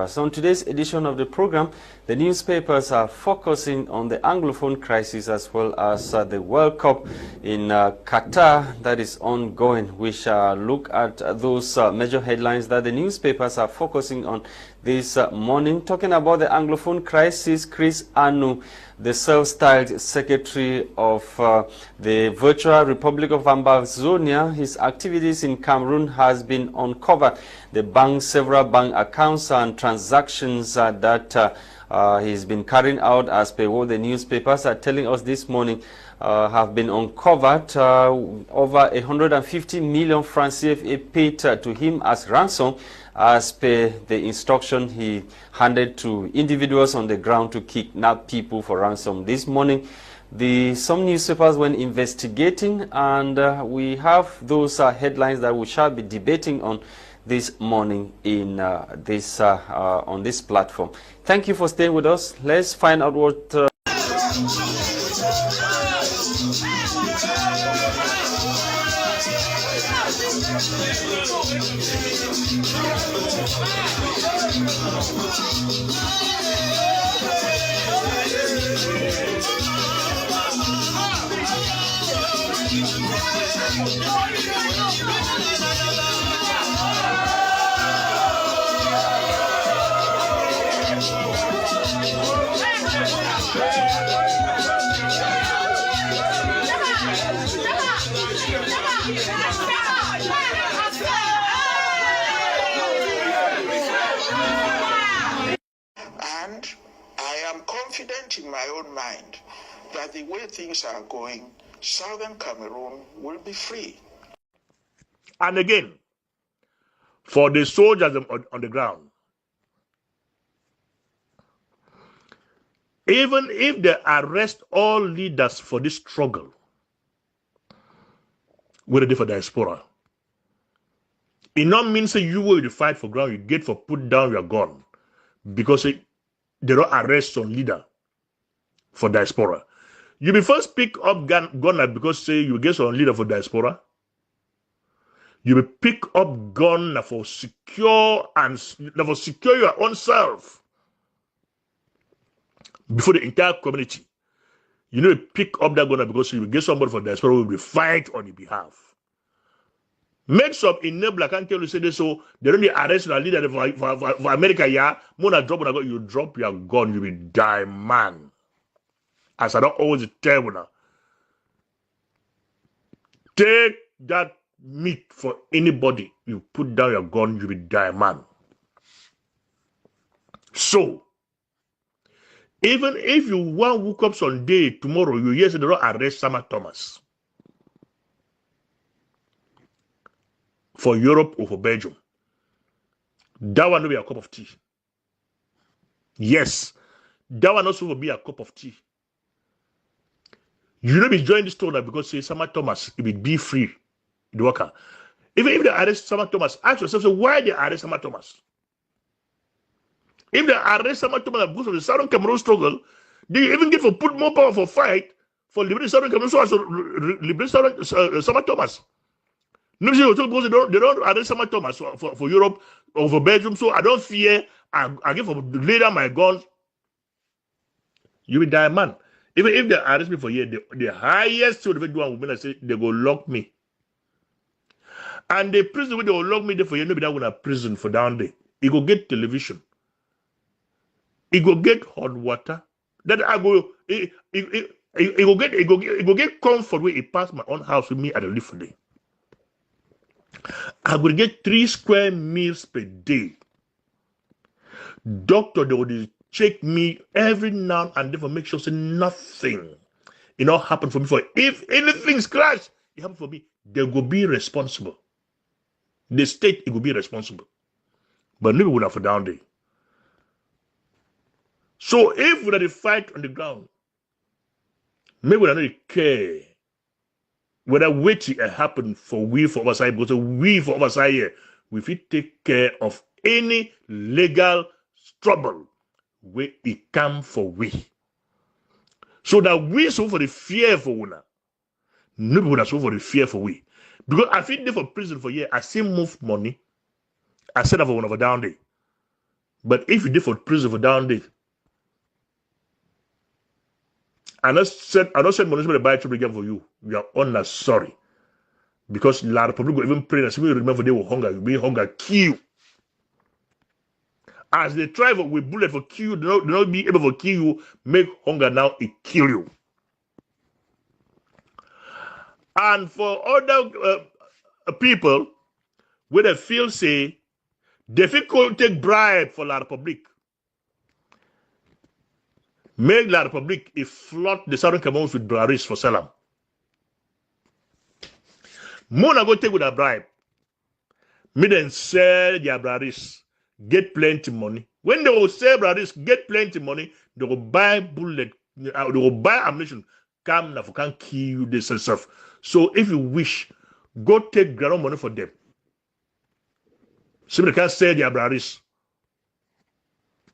So on today's edition of the program, the newspapers are focusing on the Anglophone crisis as well as the World Cup in Qatar that is ongoing. We shall look at those major headlines that the newspapers are focusing on this morning. Talking about the Anglophone crisis, Chris Anu, the self-styled secretary of the Virtual Republic of Ambazonia, his activities in Cameroon has been uncovered. Several bank accounts and transactions that he's been carrying out, as per what the newspapers are telling us this morning, have been uncovered. Over 150 million francs CFA paid to him as ransom, as per the instruction he handed to individuals on the ground to kidnap people for ransom. This morning, some newspapers were investigating, and we have those headlines that we shall be debating on this morning in on this platform. Thank you for staying with us. Let's find out what And I am confident in my own mind that the way things are going, Southern Cameroon will be free. And again, for the soldiers on the ground, even if they arrest all leaders for this struggle, we're ready for diaspora. It not means that you will fight for ground, you get for put down your gun, because they don't arrest some leader for diaspora. You will first pick up gunner because say you get some leader for diaspora. You will pick up gun for secure your own self before the entire community. You know, pick up that gunner because you will get somebody for diaspora who will fight on your behalf. Make some enabler can't tell you say this, so they don't arrest a leader for America. Yeah, you drop your gun, you will die, man. As I don't always tell you now, take that meat for anybody. You put down your gun, you will die, man. So, even if you want to wake up Sunday tomorrow, you hear they don't arrest Sama Thomas for Europe or for Belgium. That one will be a cup of tea. Yes, that one also will be a cup of tea. You don't be joining this tournament because say Sama Thomas, it will be free. The worker. Even if they arrest Sama Thomas, ask yourself, so why they arrest Sama Thomas? If they arrest Sama Thomas because of the Southern Cameroon struggle, they even get for put more power for fight for liberating Southern Cameroon so as to liberate Sama Thomas. No, because they don't arrest Sama Thomas for Europe or for Belgium, so I don't fear. I give for later my guns. You will die, man. Even if they arrest me for here, the highest thing they do women, I say they go lock me. And the prison where they will lock me there for here, nobody will have prison for down there. He go get television. He go get hot water. That I go. He go get comfort where he pass my own house with me at the live for day. I will get 3 square meals per day. Doctor, they will check me every now and then for make sure say nothing. It not happen for me. For if anything's crash, it happen for me. They will be responsible. The state it will be responsible. But maybe we'll have for down there. So if we had a fight on the ground, maybe we don't care whether waiting happen for us here, because we for us here, we will take care of any legal trouble where it come for we. So that we so for the fear for una. Nobody would have so for the fear for we. Because I feel there for prison for year, I see move money. I said that for one of a down day. But if you did for prison for down day, I don't send money to buy trouble again for you. You are unnecessary. Because a lot of people go even pray and say, remember they will hunger, you be hunger kill. As they try with bullet for kill you, they not be able to kill you, make hunger now it kill you. And for other people, where they feel say, they feel take bribe for La Republique. Make La Republique a flood the Southern Cameroons with Braris for Salam. Mona go take with a bribe. Me then sell their Braris, get plenty money. When they will sell Braris, get plenty money, they will buy bullet, they will buy ammunition. Come now, can kill you this and stuff. So if you wish, go take ground money for them. So they can sell their Braris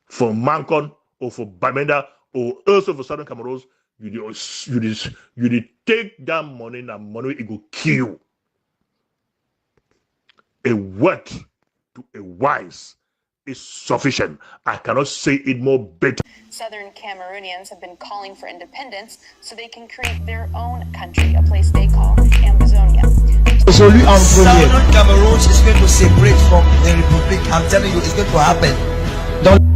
for Mancon or for Bamenda or also for Southern Cameroons. You take that money and money it will kill you. A word to a wise is sufficient. I cannot say it more better. Southern Cameroonians have been calling for independence so they can create their own country, a place they call Ambazonia. Southern Cameroon is going to separate from the Republic. I'm telling you, it's going to happen. Don't